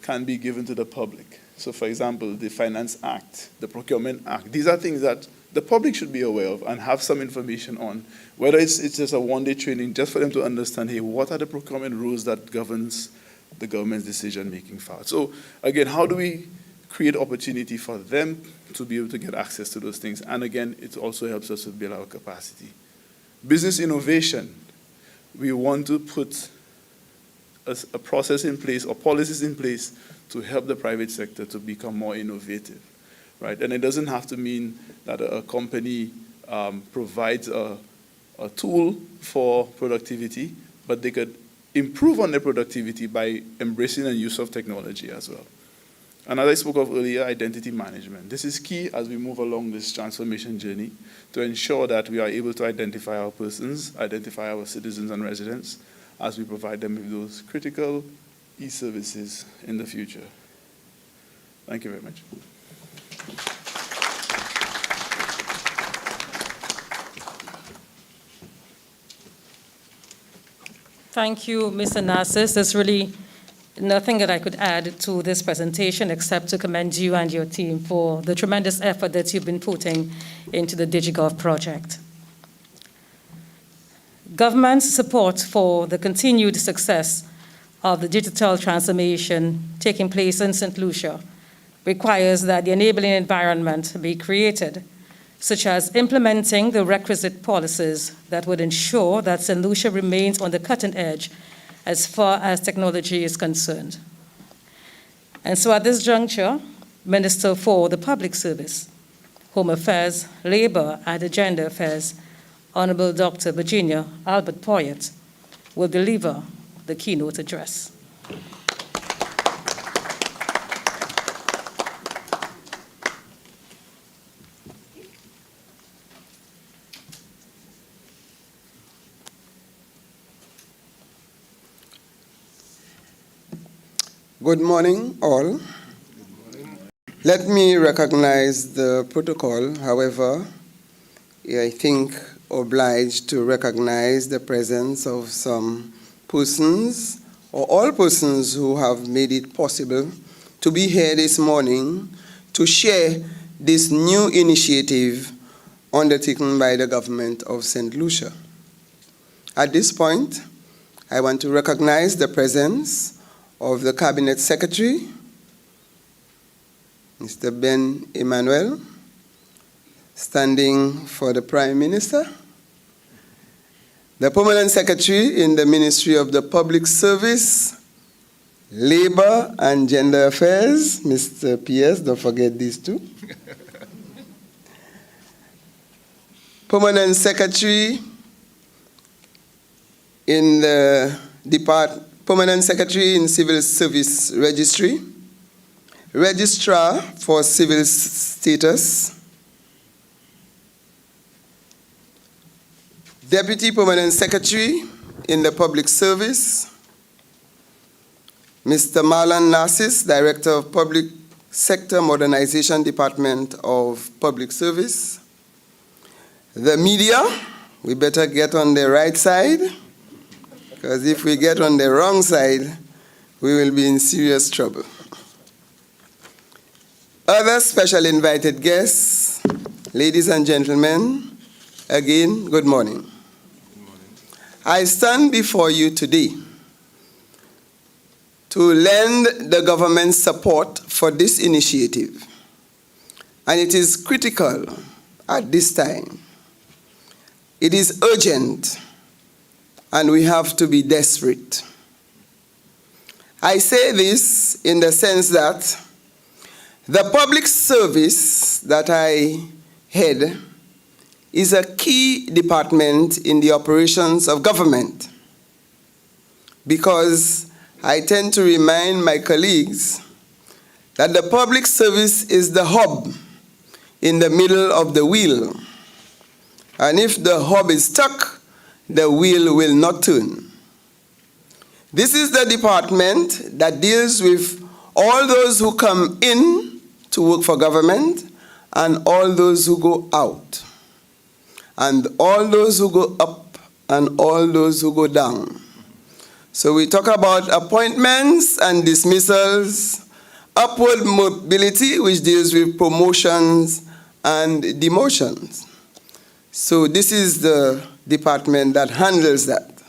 can be given to the public. So for example, the Finance Act, the Procurement Act, these are things that the public should be aware of and have some information on, whether it's just a one-day training just for them to understand, hey, what are the procurement rules that governs the government's decision-making forward. So again, how do we create opportunity for them to be able to get access to those things? And again, it also helps us to build our capacity. Business innovation. We want to put a process in place or policies in place to help the private sector to become more innovative, right? And it doesn't have to mean that a company provides a tool for productivity, but they could improve on their productivity by embracing the use of technology as well. And as I spoke of earlier, identity management. This is key as we move along this transformation journey to ensure that we are able to identify our persons, identify our citizens and residents as we provide them with those critical e-services in the future. Thank you very much. Thank you, Mr. Narcis. There's really nothing that I could add to this presentation except to commend you and your team for the tremendous effort that you've been putting into the DigiGov project. Government's support for the continued success of the digital transformation taking place in St. Lucia requires that the enabling environment be created, such as implementing the requisite policies that would ensure that St. Lucia remains on the cutting edge as far as technology is concerned. And so at this juncture, Minister for the Public Service, Home Affairs, Labor and Gender Affairs, Honorable Dr. Virginia Albert-Poyet, will deliver the keynote address. Good morning, all. Let me recognize the protocol. However, I think obliged to recognize the presence of some persons or all persons who have made it possible to be here this morning to share this new initiative undertaken by the government of St. Lucia. At this point, I want to recognize the presence of the Cabinet Secretary, Mr. Ben Emmanuel, standing for the Prime Minister, the Permanent Secretary in the Ministry of the Public Service, Labor and Gender Affairs, Mr. PS, don't forget these two. Permanent Secretary in the Permanent Secretary in Civil Service Registry, Registrar for Civil Status, Deputy Permanent Secretary in the Public Service, Mr. Marlon Narcis, Director of Public Sector Modernization Department of Public Service, the media, we better get on the right side, because if we get on the wrong side, we will be in serious trouble. Other special invited guests, ladies and gentlemen, again, good morning. Good morning. I stand before you today to lend the government's support for this initiative. And it is critical at this time. It is urgent, and we have to be desperate. I say this in the sense that the public service that I head is a key department in the operations of government, because I tend to remind my colleagues that the public service is the hub in the middle of the wheel. And if the hub is stuck, the wheel will not turn. This is the department that deals with all those who come in to work for government and all those who go out, and all those who go up and all those who go down. So we talk about appointments and dismissals, upward mobility, which deals with promotions and demotions. So this is the department that handles that.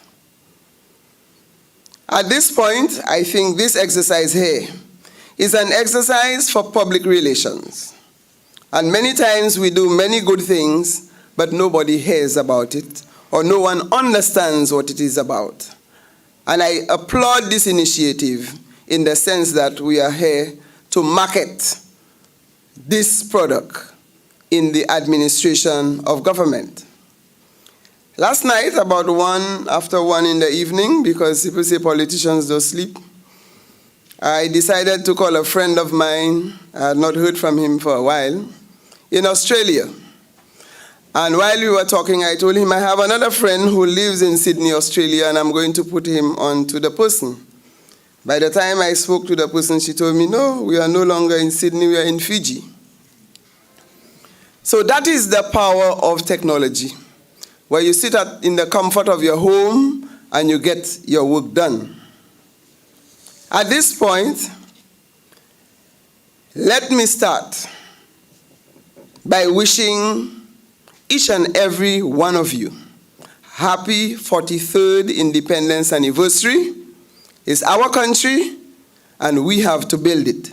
At this point, I think this exercise here is an exercise for public relations. And many times we do many good things, but nobody hears about it, or no one understands what it is about. And I applaud this initiative in the sense that we are here to market this product in the administration of government. Last night, after 1 in the evening, because people say politicians don't sleep, I decided to call a friend of mine. I had not heard from him for a while, in Australia. And while we were talking, I told him I have another friend who lives in Sydney, Australia, and I'm going to put him on to the person. By the time I spoke to the person, she told me, no, we are no longer in Sydney, we are in Fiji. So that is the power of technology, where you sit in the comfort of your home and you get your work done. At this point, let me start by wishing each and every one of you happy 43rd Independence Anniversary. It's our country, and we have to build it.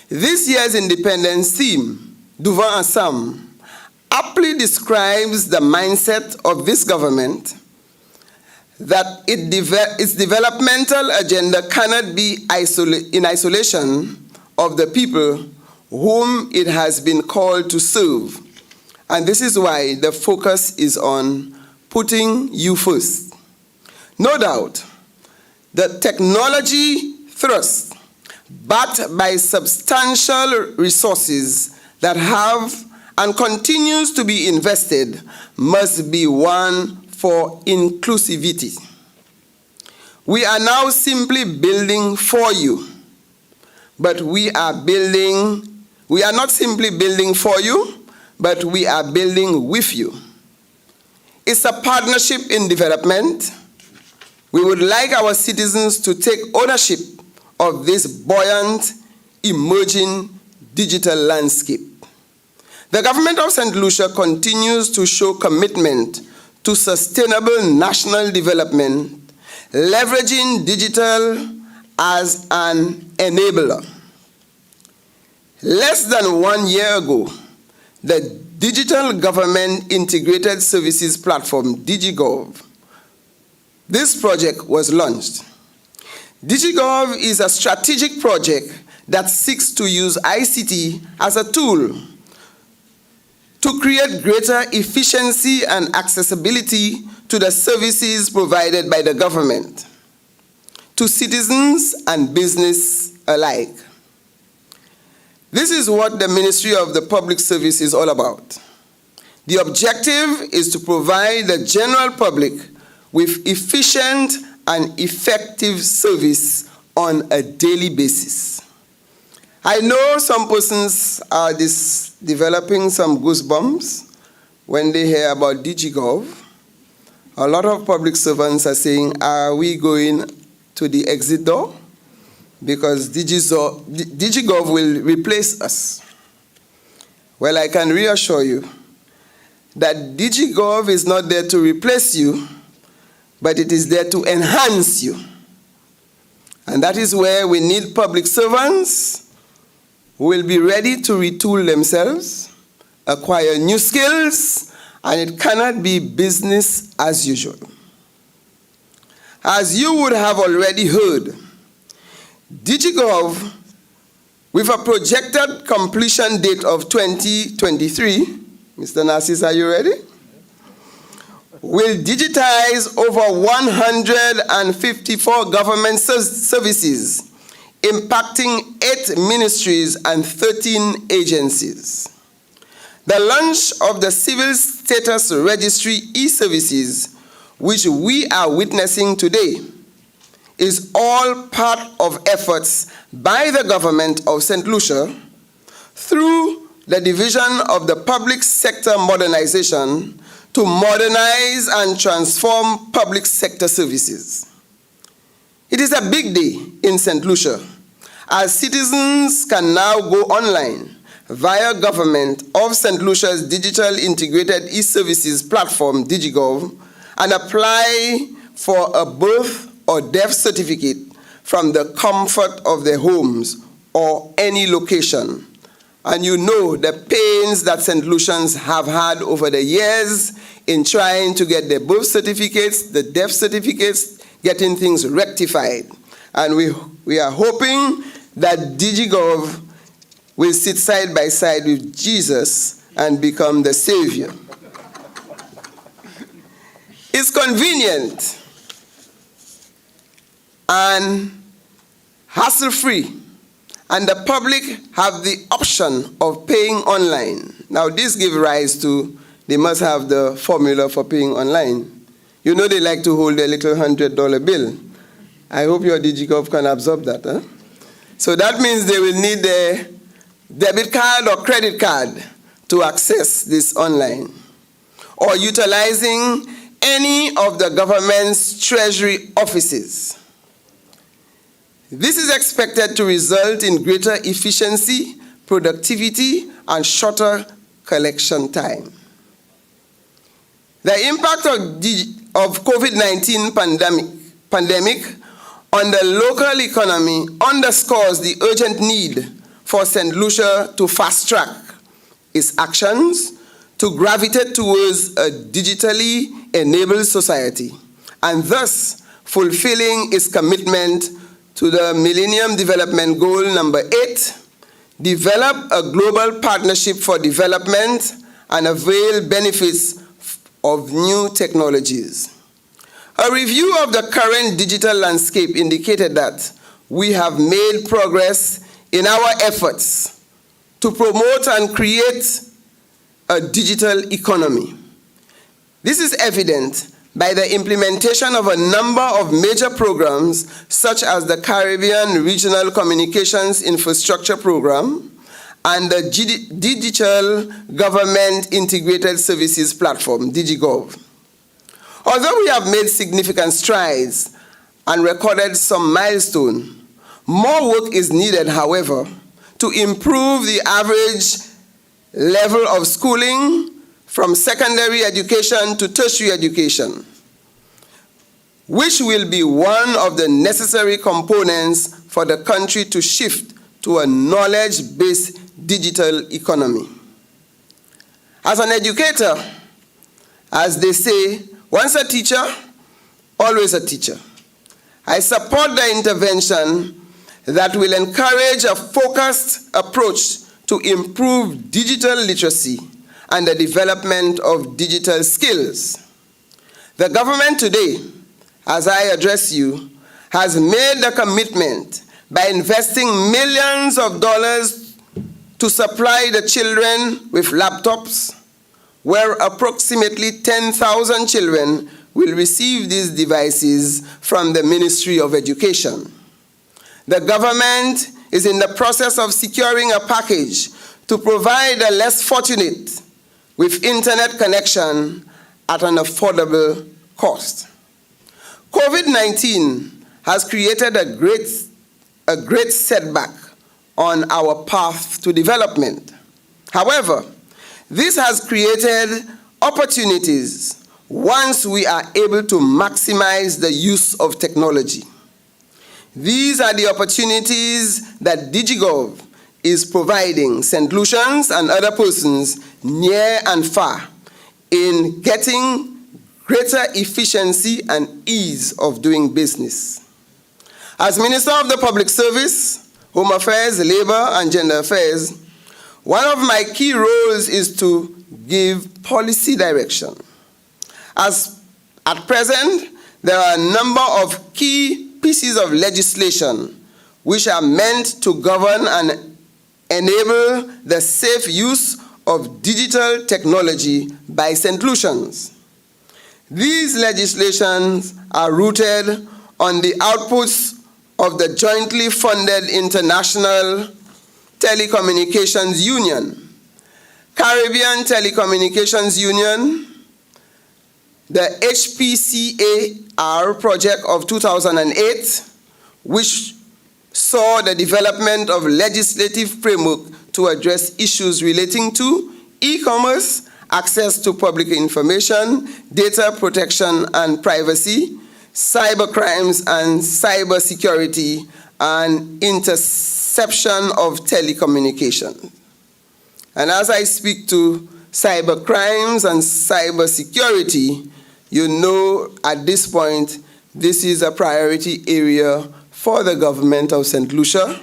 This year's independence theme, Devant Ensemble, aptly describes the mindset of this government that its developmental agenda cannot be in isolation of the people whom it has been called to serve. And this is why the focus is on putting you first. No doubt, the technology thrust, backed by substantial resources that have and continues to be invested, must be one for inclusivity. We are now simply building for you, but we are not simply building for you, but we are building with you. It's a partnership in development. We would like our citizens to take ownership of this buoyant, emerging digital landscape. The government of St. Lucia continues to show commitment to sustainable national development, leveraging digital as an enabler. Less than 1 year ago, the Digital Government Integrated Services Platform, DigiGov, this project was launched. DigiGov is a strategic project that seeks to use ICT as a tool to create greater efficiency and accessibility to the services provided by the government, to citizens and business alike. This is what the Ministry of the Public Service is all about. The objective is to provide the general public with efficient and effective service on a daily basis. I know some persons are developing some goosebumps when they hear about DigiGov. A lot of public servants are saying, are we going to the exit door? Because DigiGov will replace us. Well, I can reassure you that DigiGov is not there to replace you, but it is there to enhance you. And that is where we need public servants who will be ready to retool themselves, acquire new skills, and it cannot be business as usual. As you would have already heard, DigiGov, with a projected completion date of 2023, Mr. Narcis, are you ready? Will digitize over 154 government services, impacting 8 ministries and 13 agencies. The launch of the Civil Status Registry e-services, which we are witnessing today, is all part of efforts by the government of St. Lucia through the division of the Public Sector Modernization to modernize and transform public sector services. It is a big day in St. Lucia, as citizens can now go online via Government of St. Lucia's Digital Integrated E-Services Platform, DigiGov, and apply for a birth or death certificate from the comfort of their homes or any location. And you know the pains that St. Lucians have had over the years in trying to get their birth certificates, the death certificates, getting things rectified. And we are hoping that DigiGov will sit side by side with Jesus and become the Savior. is convenient and hassle-free, and the public have the option of paying online. Now, this gives rise to, they must have the formula for paying online. You know they like to hold their little $100 bill. I hope your DigiGov can absorb that. Huh? So that means they will need their debit card or credit card to access this online, or utilizing any of the government's treasury offices. This is expected to result in greater efficiency, productivity, and shorter collection time. The impact of COVID-19 pandemic on the local economy underscores the urgent need for St. Lucia to fast-track its actions to gravitate towards a digitally enabled society, and thus fulfilling its commitment to the Millennium Development Goal number 8, develop a global partnership for development and avail benefits of new technologies. A review of the current digital landscape indicated that we have made progress in our efforts to promote and create a digital economy. This is evident by the implementation of a number of major programs, such as the Caribbean Regional Communications Infrastructure Program and the Digital Government Integrated Services Platform, DigiGov. Although we have made significant strides and recorded some milestones, more work is needed, however, to improve the average level of schooling from secondary education to tertiary education, which will be one of the necessary components for the country to shift to a knowledge-based digital economy. As an educator, as they say, once a teacher, always a teacher. I support the intervention that will encourage a focused approach to improve digital literacy and the development of digital skills. The government today, as I address you, has made the commitment by investing millions of dollars to supply the children with laptops, where approximately 10,000 children will receive these devices from the Ministry of Education. The government is in the process of securing a package to provide the less fortunate with internet connection at an affordable cost. COVID-19 has created a great setback on our path to development. However, this has created opportunities once we are able to maximize the use of technology. These are the opportunities that DigiGov is providing St. Lucians and other persons near and far in getting greater efficiency and ease of doing business. As Minister of the Public Service, Home Affairs, Labor, and Gender Affairs, one of my key roles is to give policy direction. As at present, there are a number of key pieces of legislation which are meant to govern and enable the safe use of digital technology by St. Lucians. These legislations are rooted on the outputs of the jointly funded International Telecommunications Union, Caribbean Telecommunications Union, the HPCAR project of 2008, which saw the development of legislative framework to address issues relating to e-commerce, access to public information, data protection and privacy, cyber crimes and cyber security, and interception of telecommunication. And as I speak to cyber crimes and cyber security, you know at this point, this is a priority area for the government of St. Lucia.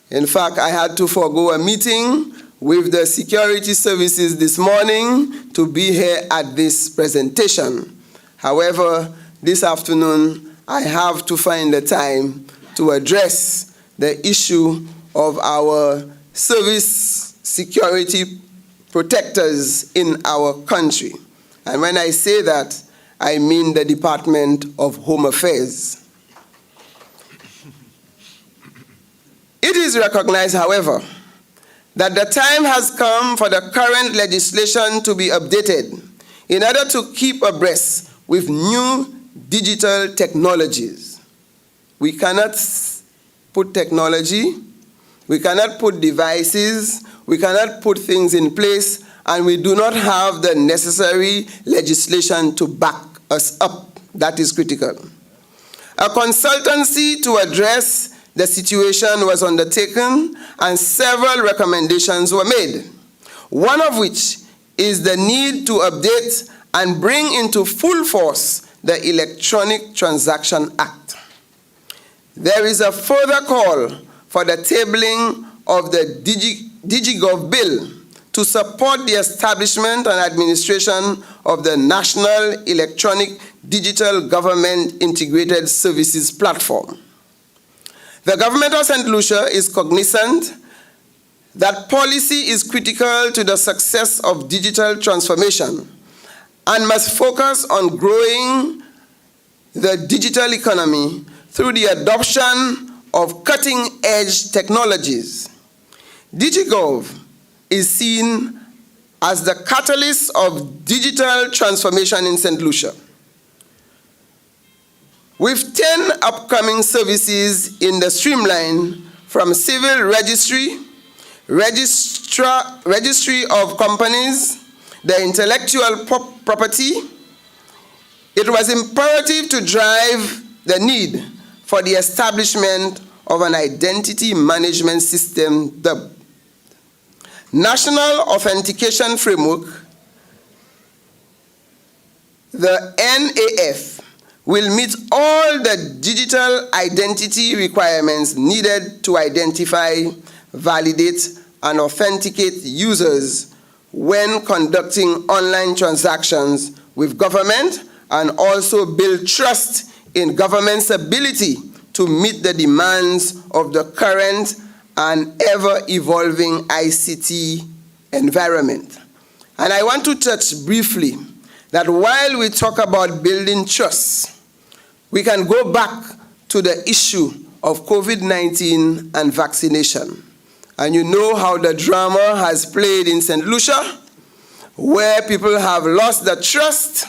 In fact, I had to forego a meeting with the security services this morning to be here at this presentation. However, this afternoon, I have to find the time to address the issue of our service security protectors in our country. And when I say that, I mean the Department of Home Affairs. It is recognized, however, that the time has come for the current legislation to be updated in order to keep abreast with new digital technologies. We cannot put technology, we cannot put devices, we cannot put things in place, and we do not have the necessary legislation to back us up. That is critical. A consultancy to address the situation was undertaken and several recommendations were made, one of which is the need to update and bring into full force the Electronic Transaction Act. There is a further call for the tabling of the digiGov bill to support the establishment and administration of the National Electronic Digital Government Integrated Services Platform. The government of St. Lucia is cognizant that policy is critical to the success of digital transformation and must focus on growing the digital economy through the adoption of cutting-edge technologies. DigiGov is seen as the catalyst of digital transformation in St. Lucia. With 10 upcoming services in the streamline from Civil Registry, Registry of Companies, the intellectual property, it was imperative to drive the need for the establishment of an identity management system dubbed National Authentication Framework. The NAF will meet all the digital identity requirements needed to identify, validate, and authenticate users when conducting online transactions with government, and also build trust in government's ability to meet the demands of the current and ever-evolving ICT environment. And I want to touch briefly that while we talk about building trust, we can go back to the issue of COVID-19 and vaccination. And you know how the drama has played in St. Lucia, where people have lost the trust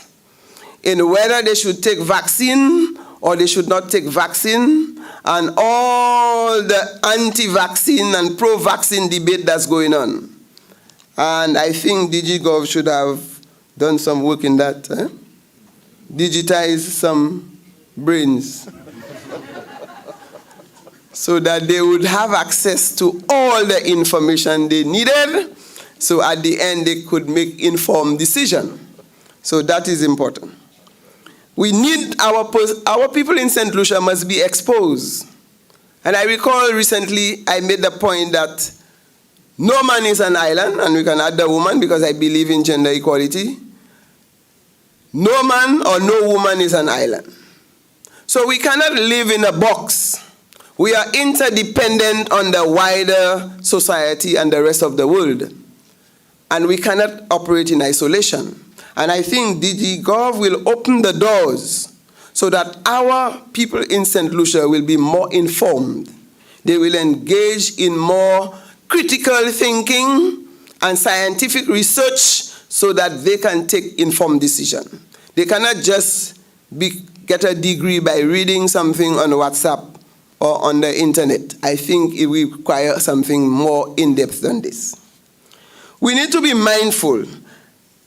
in whether they should take vaccine or they should not take vaccine, and all the anti-vaccine and pro-vaccine debate that's going on. And I think DigiGov should have done some work in that. Digitize some brains so that they would have access to all the information they needed, so at the end they could make informed decision. So that is important. We need our people in St. Lucia must be exposed. And I recall recently I made the point that no man is an island, and we can add the woman because I believe in gender equality. No man or no woman is an island. So we cannot live in a box. We are interdependent on the wider society and the rest of the world. And we cannot operate in isolation. And I think DigiGov will open the doors so that our people in St. Lucia will be more informed. They will engage in more critical thinking and scientific research so that they can take informed decision. They cannot just get a degree by reading something on WhatsApp or on the internet. I think it will require something more in-depth than this. We need to be mindful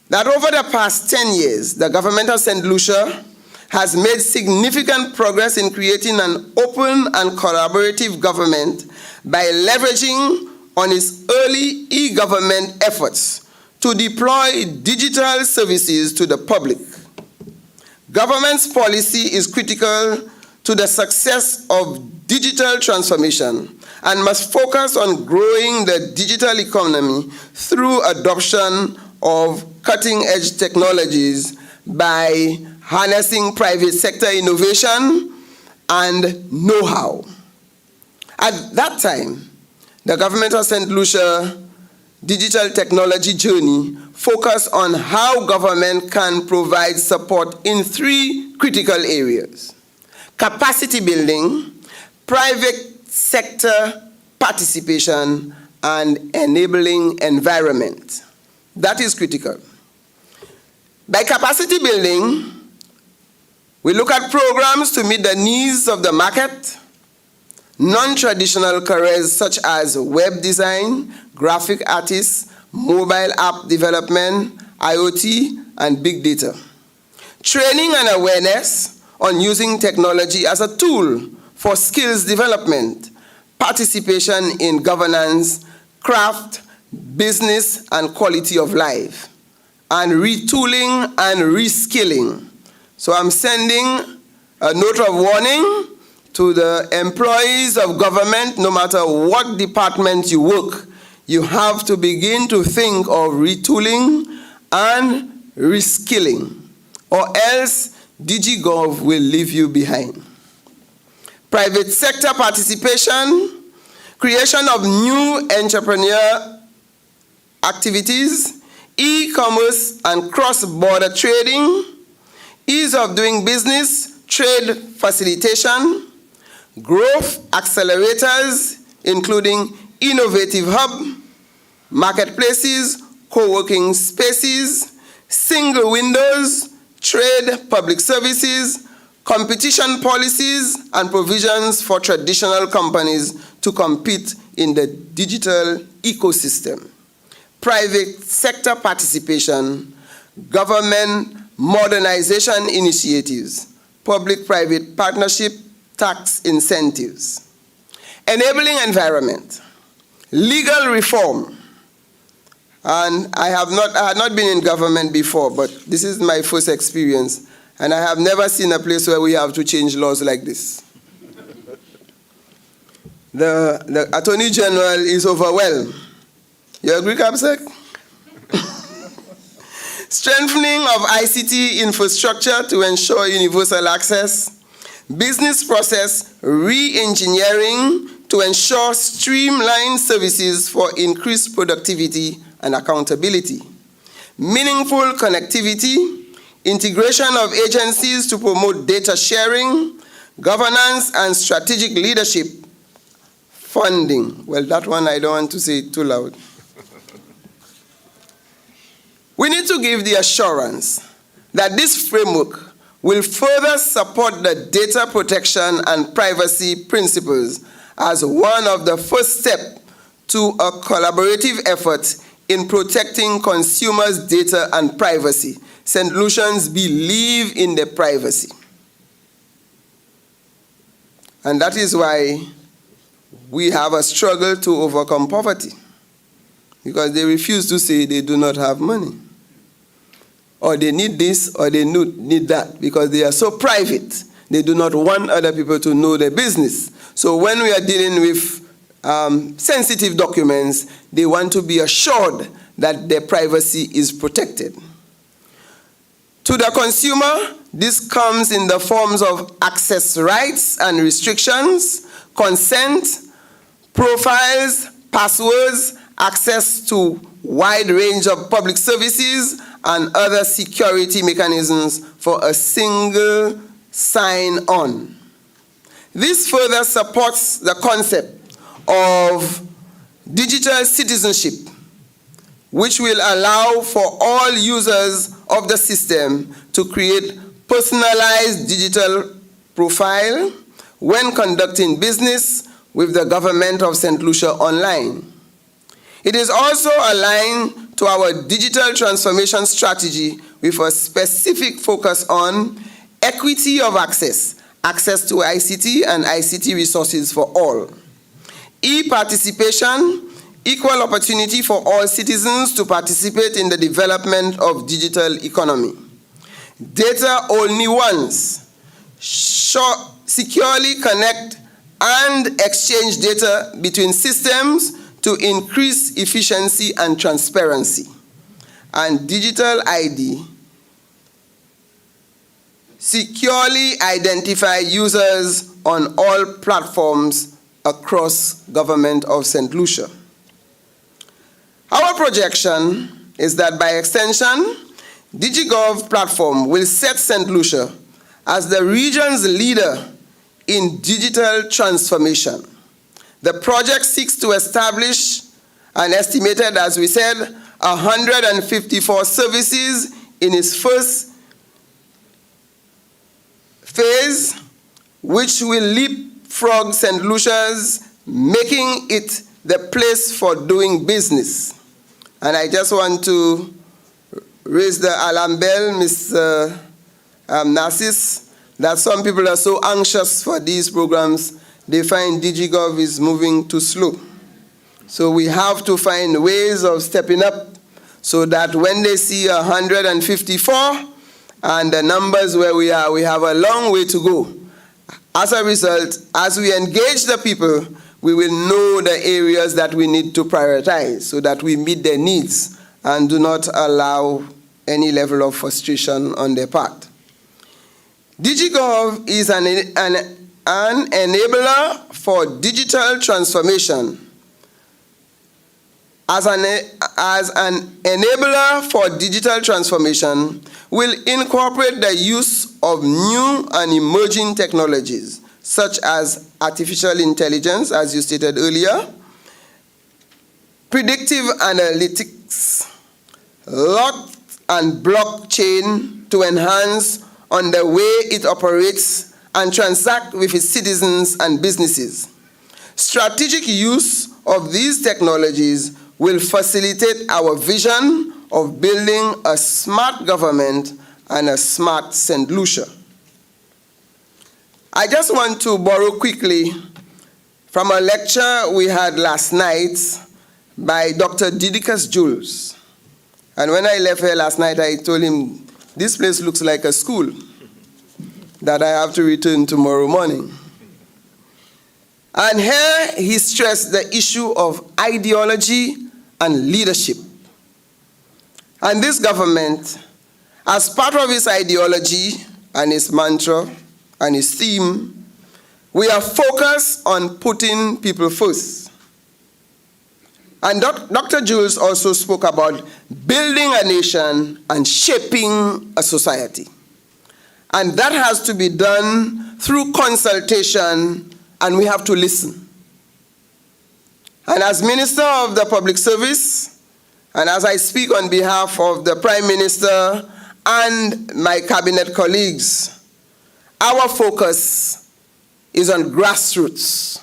that over the past 10 years, the government of St. Lucia has made significant progress in creating an open and collaborative government by leveraging on its early e-government efforts to deploy digital services to the public. Government's policy is critical to the success of digital transformation and must focus on growing the digital economy through adoption of cutting-edge technologies by harnessing private sector innovation and know-how. At that time, the government of St. Lucia digital technology journey focused on how government can provide support in 3 critical areas: capacity building, private sector participation, and enabling environment. That is critical. By capacity building, we look at programs to meet the needs of the market, non-traditional careers such as web design, graphic artists, mobile app development, IoT, and big data. Training and awareness on using technology as a tool for skills development, participation in governance, craft, business, and quality of life, and retooling and reskilling. So I'm sending a note of warning to the employees of government. No matter what department you work, you have to begin to think of retooling and reskilling, or else DigiGov will leave you behind. Private sector participation, creation of new entrepreneur activities, e-commerce and cross-border trading, ease of doing business, trade facilitation, growth accelerators, including innovative hub, marketplaces, co-working spaces, single windows, trade, public services, competition policies, and provisions for traditional companies to compete in the digital ecosystem. Private sector participation, government modernization initiatives, public-private partnership, tax incentives. Enabling environment, legal reform. And I had not been in government before, but this is my first experience, and I have never seen a place where we have to change laws like this. The Attorney General is overwhelmed. You agree, Capsec? Strengthening of ICT infrastructure to ensure universal access. Business process re-engineering to ensure streamlined services for increased productivity and accountability. Meaningful connectivity, integration of agencies to promote data sharing, governance and strategic leadership. Funding, well, that one I don't want to say too loud. We need to give the assurance that this framework will further support the data protection and privacy principles as one of the first steps to a collaborative effort in protecting consumers' data and privacy. St. Lucians believe in their privacy. And that is why we have a struggle to overcome poverty, because they refuse to say they do not have money, or they need this, or they need that, because they are so private. They do not want other people to know their business. So when we are dealing with sensitive documents, they want to be assured that their privacy is protected. To the consumer, this comes in the forms of access rights and restrictions, consent, profiles, passwords, access to wide range of public services, and other security mechanisms for a single sign-on. This further supports the concept of digital citizenship, which will allow for all users of the system to create personalized digital profile when conducting business with the government of St. Lucia online. It is also aligned to our digital transformation strategy with a specific focus on equity of access, access to ICT and ICT resources for all. E-participation, equal opportunity for all citizens to participate in the development of digital economy. Data only once. Securely connect and exchange data between systems to increase efficiency and transparency. And digital ID securely identify users on all platforms across Government of St. Lucia. Our projection is that by extension, digiGov platform will set St. Lucia as the region's leader in digital transformation. The project seeks to establish an estimated, as we said, 154 services in its first phase, which will leapfrog St. Lucia's, making it the place for doing business. And I just want to raise the alarm bell, Mr. Narcis, that some people are so anxious for these programs, they find digiGov is moving too slow. So we have to find ways of stepping up so that when they see 154 and the numbers where we are, we have a long way to go. As a result, as we engage the people, we will know the areas that we need to prioritize so that we meet their needs and do not allow any level of frustration on their part. digiGov is an enabler for digital transformation. As an enabler for digital transformation, will incorporate the use of new and emerging technologies, such as artificial intelligence, as you stated earlier, predictive analytics, lot and blockchain to enhance on the way it operates and transact with its citizens and businesses. Strategic use of these technologies will facilitate our vision of building a smart government and a smart St. Lucia. I just want to borrow quickly from a lecture we had last night by Dr. Didicus Jules. And when I left here last night, I told him, this place looks like a school that I have to return tomorrow morning. And here he stressed the issue of ideology and leadership. And this government, as part of its ideology and its mantra and its theme, we are focused on putting people first. And Dr. Jules also spoke about building a nation and shaping a society. And that has to be done through consultation, and we have to listen. And as Minister of the Public Service, and as I speak on behalf of the Prime Minister and my cabinet colleagues, our focus is on grassroots.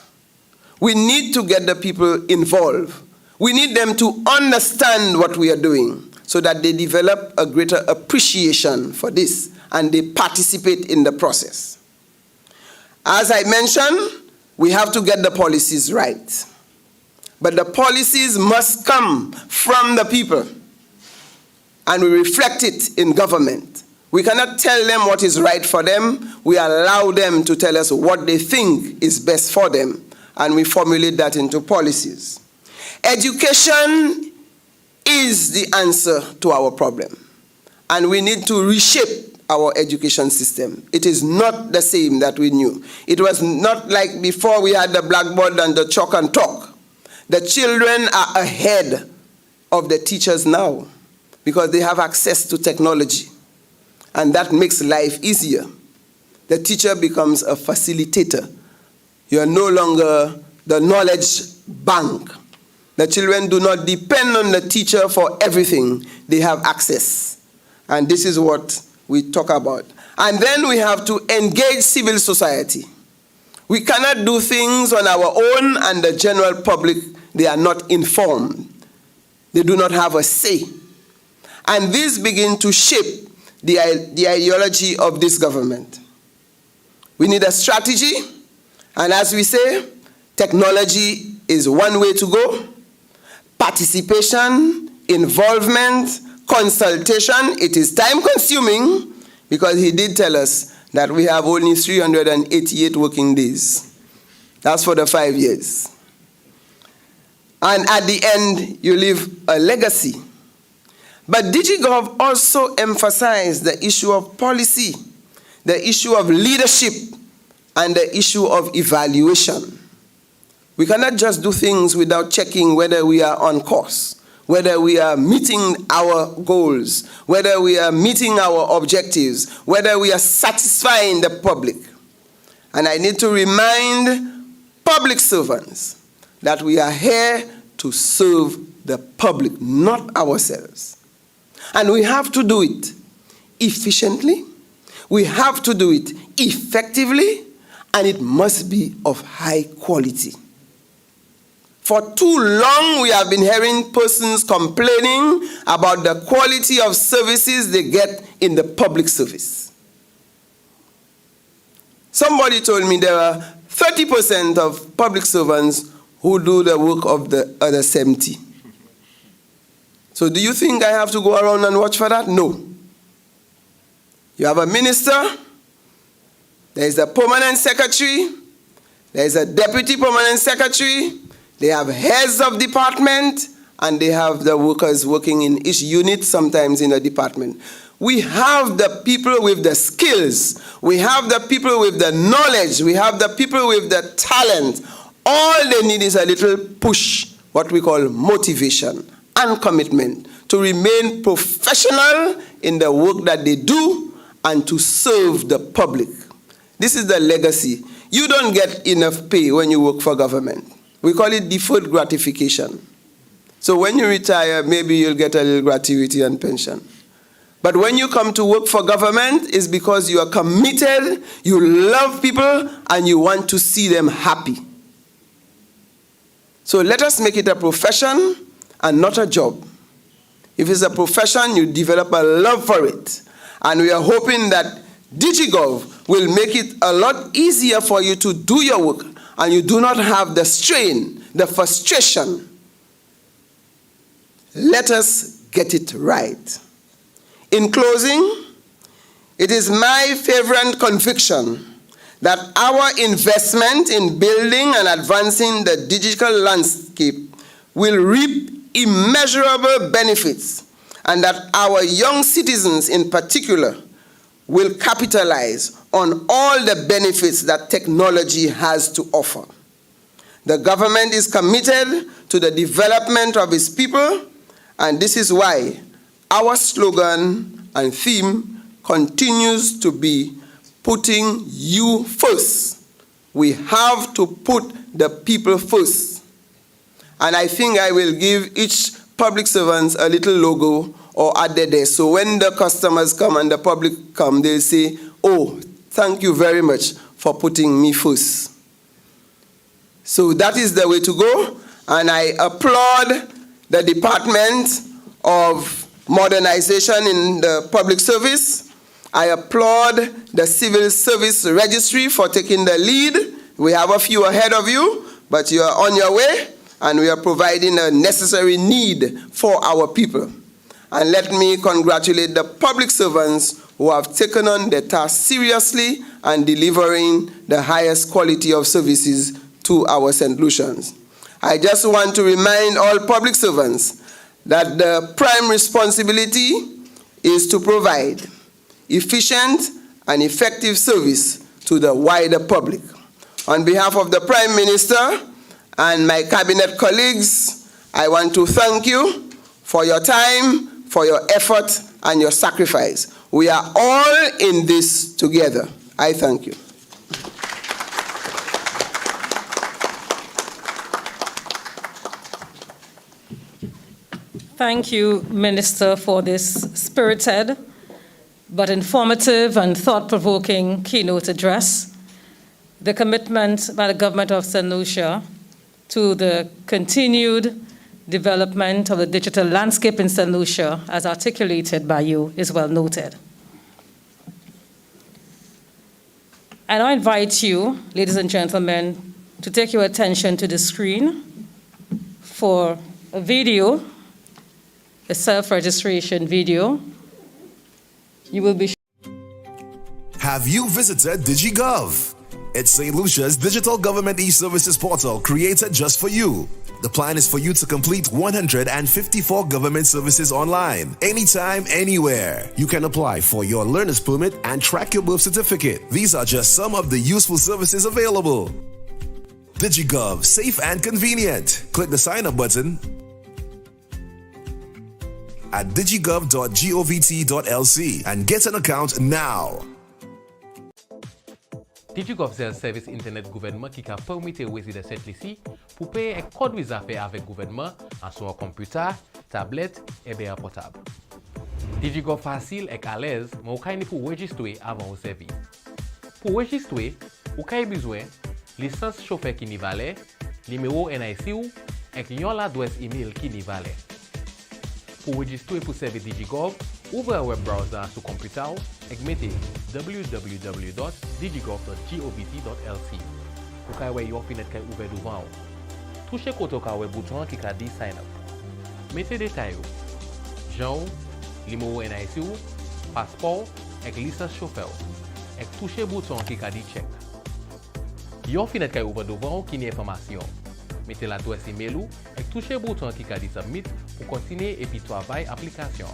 We need to get the people involved. We need them to understand what we are doing so that they develop a greater appreciation for this and they participate in the process. As I mentioned, we have to get the policies right. But the policies must come from the people, and we reflect it in government. We cannot tell them what is right for them. We allow them to tell us what they think is best for them, and we formulate that into policies. Education is the answer to our problem, and we need to reshape our education system. It is not the same that we knew. It was not like before we had the blackboard and the chalk and talk. The children are ahead of the teachers now because they have access to technology, and that makes life easier. The teacher becomes a facilitator. You are no longer the knowledge bank. The children do not depend on the teacher for everything. They have access. And this is what we talk about. And then we have to engage civil society. We cannot do things on our own and the general public, they are not informed. They do not have a say. And this begins to shape the ideology of this government. We need a strategy, and as we say, technology is one way to go. Participation, involvement, consultation, it is time-consuming because he did tell us that we have only 388 working days. That's for the 5 years. And at the end, you leave a legacy. But digiGov also emphasized the issue of policy. the issue of leadership, and the issue of evaluation. We cannot just do things without checking whether we are on course, whether we are meeting our goals, whether we are meeting our objectives, whether we are satisfying the public. And I need to remind public servants that we are here to serve the public, not ourselves. And we have to do it efficiently, we have to do it effectively, and it must be of high quality. For too long, we have been hearing persons complaining about the quality of services they get in the public service. Somebody told me there are 30% of public servants who do the work of the other 70. So do you think I have to go around and watch for that? No. You have a minister, there is a permanent secretary, there is a deputy permanent secretary, they have heads of department, and they have the workers working in each unit, sometimes in a department. We have the people with the skills, we have the people with the knowledge, we have the people with the talent. All they need is a little push, what we call motivation and commitment, to remain professional in the work that they do and to serve the public. This is the legacy. You don't get enough pay when you work for government. We call it deferred gratification. So when you retire, maybe you'll get a little gratuity and pension. But when you come to work for government, it's because you are committed, you love people, and you want to see them happy. So let us make it a profession and not a job. If it's a profession, you develop a love for it. And we are hoping that DigiGov will make it a lot easier for you to do your work, and you do not have the strain, the frustration. Let us get it right. In closing, it is my fervent conviction that our investment in building and advancing the digital landscape will reap immeasurable benefits, and that our young citizens in particular will capitalize on all the benefits that technology has to offer. The government is committed to the development of its people, and this is why our slogan and theme continues to be putting you first. We have to put the people first. And I think I will give each public servant a little logo or add there. So when the customers come and the public come, they'll say, oh, thank you very much for putting me first. So that is the way to go. And I applaud the Department of Modernization in the public service. I applaud the Civil Service Registry for taking the lead. We have a few ahead of you, but you are on your way, and we are providing a necessary need for our people. And let me congratulate the public servants who have taken on their task seriously and delivering the highest quality of services to our St. Lucians. I just want to remind all public servants that the prime responsibility is to provide efficient and effective service to the wider public. On behalf of the Prime Minister and my cabinet colleagues, I want to thank you for your time, for your effort, and your sacrifice. We are all in this together. I thank you. Thank you, Minister, for this spirited but informative and thought-provoking keynote address. The commitment by the government of St. Lucia to the continued development of the digital landscape in St. Lucia, as articulated by you, is well noted. I now invite you, ladies and gentlemen, to take your attention to the screen for a video, a self-registration video. You will be. Have you visited DigiGov? It's St. Lucia's digital government e-services portal created just for you. The plan is for you to complete 154 government services online, anytime, anywhere. You can apply for your learner's permit and track your birth certificate. These are just some of the useful services available. DigiGov, safe and convenient. Click the sign up button at digigov.govt.lc and get an account now. DigiGov c'est un service internet gouvernement qui a permis aux résidents ici pour payer un code visa avec le gouvernement en son computer, tablette et bien portable. DigiGov facile et à l'aise, mais vous pouvez pour enregistrer avant au service. Pour enregistrer, vous avez besoin de licence chauffeur qui n'y valait, numéro NIC et l'adresse email qui n'y valait. Pour enregistrer pour service DigiGov, ouvrez un web browser sur computer et mettez www.digigov.govt.lc. Vous pouvez voir une fenêtre qui est ouverte devant vous. Touchez le bouton qui dit Sign Up. Mettez des détails. Genre, numéro NIC, passeport et licence chauffeur. Et touchez le bouton qui dit Check. Une fenêtre qui est ouverte devant vous qui a information. Mettez l'adresse email et touchez le bouton qui dit Submit pour continuer et puis travailler l'application.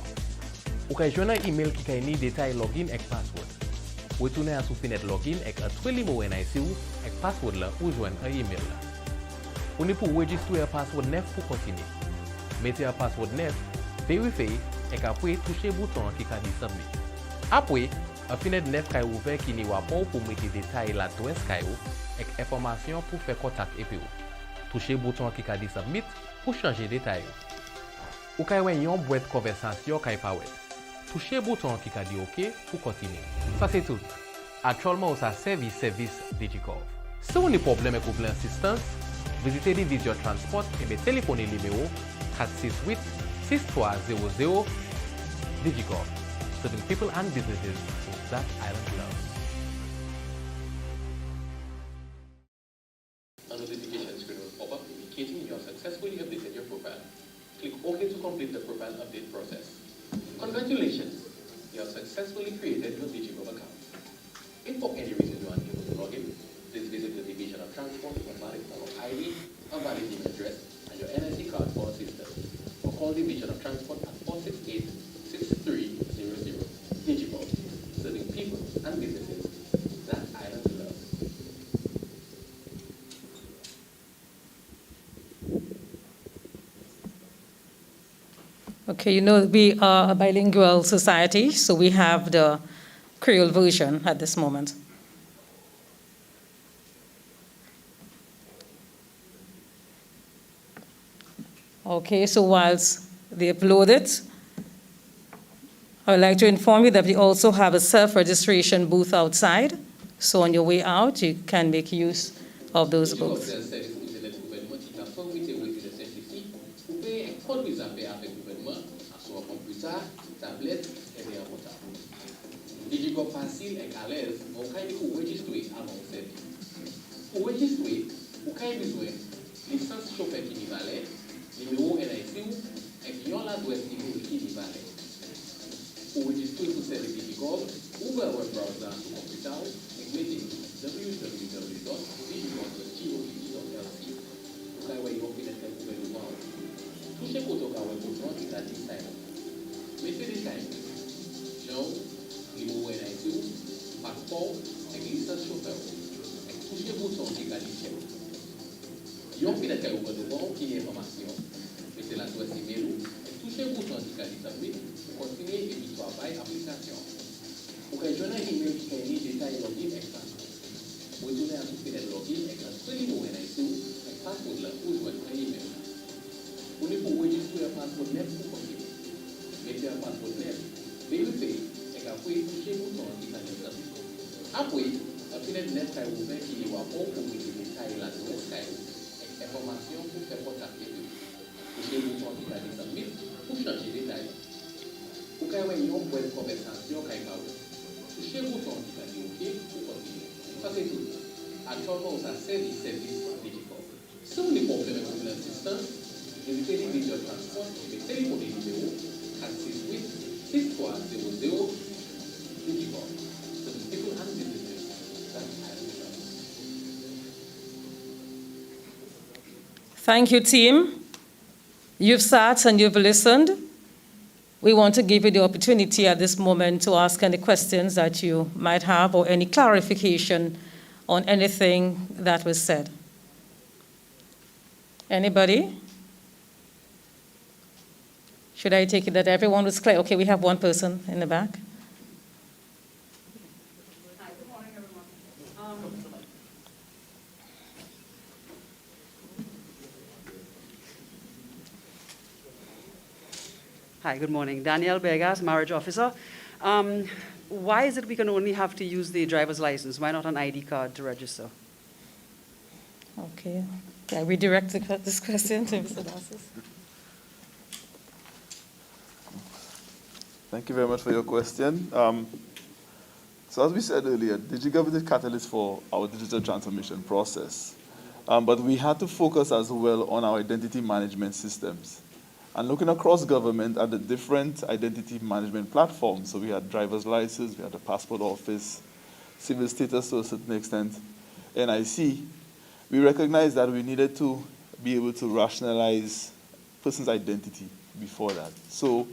Vous pouvez joindre un email qui a des détails login et password. Retournez à sous fenêtre login et entrer le numéro NIC et password là ou joindre un email. Vous ne pouvez enregistrer un password neuf pour continuer. Mettez un password neuf, vérifiez et après touchez le bouton qui a dit Submit. Après, un fenêtre neuf qui est ouvert qui n'y a pas pour mettre des détails l'adresse et information pour faire contact et puis touchez le bouton qui a dit Submit pour changer les détails. Vous pouvez voir une boîte de conversation qui est pas ouverte. Touchez le bouton qui a dit OK pour continuer. Ça c'est tout. Actuellement, ça service DigiGov. Si vous avez des problèmes avec l'assistance, visitez les Visio Transport et téléphonez le numéro 468-6300 DigiGov. Serving people and businesses that island love. A notification screen will pop up indicating you have successfully updated your profile. Click OK to complete the profile update process. Congratulations! You have successfully created your DigiGov account. If for any reason you are unable to log in, please visit the Division of Transport for valid form of ID, a valid email address, and your NIC card for assistance. Or call Division of Transport at 468-6300. DigiGov, serving people and businesses that island loves. Okay, you know, we are a bilingual society, so we have the Creole version at this moment. Okay, so whilst they upload it, I would like to inform you that we also have a self-registration booth outside. So on your way out, you can make use of those booths. DigiGov facile et à l'aise, vous pouvez enregistrer avant le service. Pour enregistrer, vous avez besoin de licence chauffeur qui n'y valait, numéro NIC et l'adresse email qui n'y valait. Pour enregistrer pour service DigiGov, ouvrez un web browser sur computer et mettez www.digigov.govt.lc. Vous pouvez voir une fenêtre qui est devant. Touchez le bouton qui a dit Sign Up. Mettez des détails. Genre, numéro NIC, passeport et licence chauffeur. Touchez le bouton qui a dit Check. Une fenêtre qui est ouverte devant qui a information. Mettez l'adresse email et touchez le bouton qui a dit Submit pour continuer et puis travailler l'application. Pour que je n'ai un email qui a des détails login et password. Retournez à toute fenêtre login et entrer le numéro NIC et password là pour jouer un email. Vous ne pouvez enregistrer un password net pour continuer. Mettez un password net, vérifiez et après touchez le bouton qui a dit Submit. Après, la fenêtre net qui est ouverte qui est pour mettre les détails l'adresse et information pour faire contacter eux. Touchez le bouton qui a dit Submit pour changer les détails. Pour qu'il y ait une bonne conversation qui est touchez le bouton qui a dit OK pour continuer. Ça c'est tout. Actuellement, ça sert des services DigiGov. Si vous avez des problèmes avec l'assistance, visitez les Visio Transport et téléphonez le numéro 468-6300 DigiGov. So the people and businesses that I love. Thank you, team. You've sat and you've listened. We want to give you the opportunity at this moment to ask any questions that you might have or any clarification on anything that was said. Anybody? Should I take it that everyone was clear? Okay, we have one person in the back. Hi, good morning, everyone. Hi, good morning. Danielle Begas, marriage officer. Why is it we can only have to use the driver's license? Why not an ID card to register? Okay. Can I redirect this question to Mr. Dassis? Thank you very much for your question. So as we said earlier, DigiGov is a catalyst for our digital transformation process. But we had to focus as well on our identity management systems. And looking across government at the different identity management platforms, so we had driver's license, we had the passport office, civil status to a certain extent, NIC, we recognized that we needed to be able to rationalize person's identity before that. So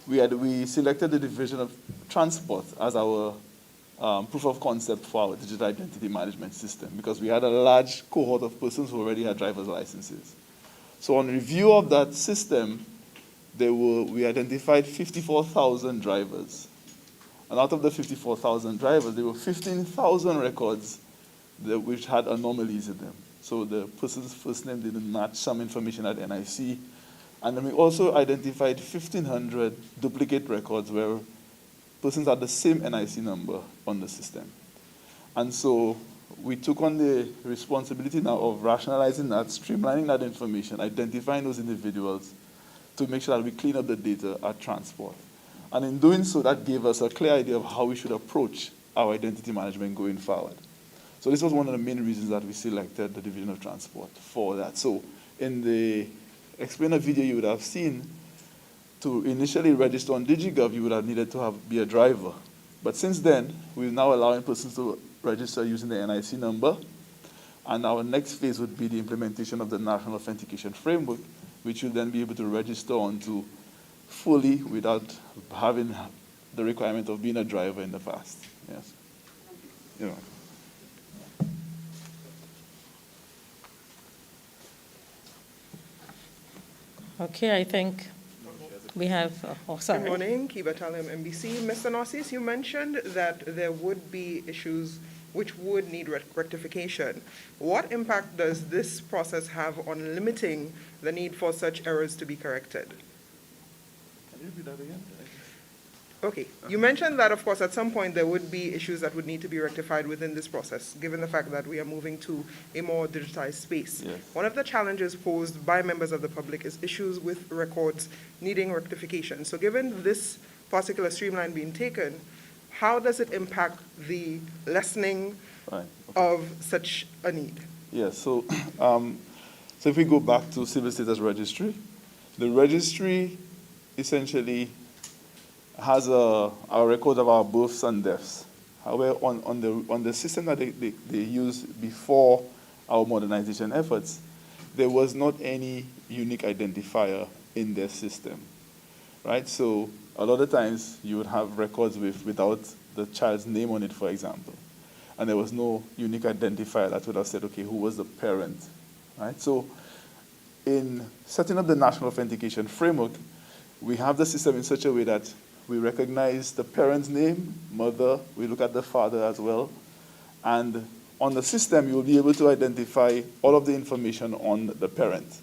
we selected the division of transport as our proof of concept for our digital identity management system because we had a large cohort of persons who already had driver's licenses. So on review of that system, we identified 54,000 drivers. And out of the 54,000 drivers, there were 15,000 records which had anomalies in them. So the person's first name didn't match some information at NIC. And then we also identified 1,500 duplicate records where persons had the same NIC number on the system. And so we took on the responsibility now of rationalizing that, streamlining that information, identifying those individuals to make sure that we clean up the data at transport. And in doing so, that gave us a clear idea of how we should approach our identity management going forward. So this was one of the main reasons that we selected the division of transport for that. So in the explainer video you would have seen, to initially register on DigiGov, you would have needed to be a driver. But since then, we're now allowing persons to register using the NIC number. And our next phase would be the implementation of the National Authentication Framework, which you'll then be able to register onto fully without having the requirement of being a driver in the past. Yes. You're welcome. Okay, I think we have, sorry. Good morning, Kiba Talim, MBC. Mr. Narcis, you mentioned that there would be issues which would need rectification. What impact does this process have on limiting the need for such errors to be corrected? Can you repeat that again? Okay, you mentioned that, of course, at some point there would be issues that would need to be rectified within this process, given the fact that we are moving to a more digitized space. Yes. One of the challenges posed by members of the public is issues with records needing rectification. So given this particular streamline being taken, how does it impact the lessening of such a need? Yes, so if we go back to Civil Status Registry, the registry essentially has a record of our births and deaths. However, on the system that they used before our modernization efforts, there was not any unique identifier in their system, right? So a lot of times you would have records without the child's name on it, for example, and there was no unique identifier that would have said, okay, who was the parent, right? So in setting up the National Authentication Framework, we have the system in such a way that we recognize the parent's name, mother, we look at the father as well, and on the system you will be able to identify all of the information on the parent,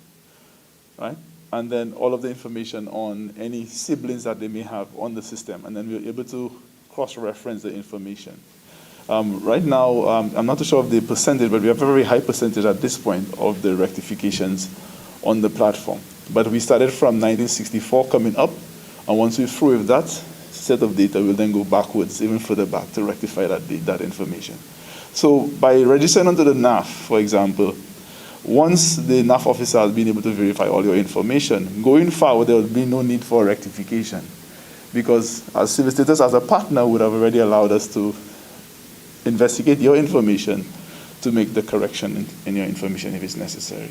right? And then all of the information on any siblings that they may have on the system, and then we're able to cross-reference the information. Right now, I'm not too sure of the percentage, but we have a very high percentage at this point of the rectifications on the platform. But we started from 1964 coming up, and once we're through with that set of data, we'll then go backwards, even further back, to rectify that information. So by registering onto the NAF, for example, once the NAF officer has been able to verify all your information, going forward, there will be no need for rectification, because as Civil Status as a partner would have already allowed us to investigate your information to to make the correction in your information if it's necessary.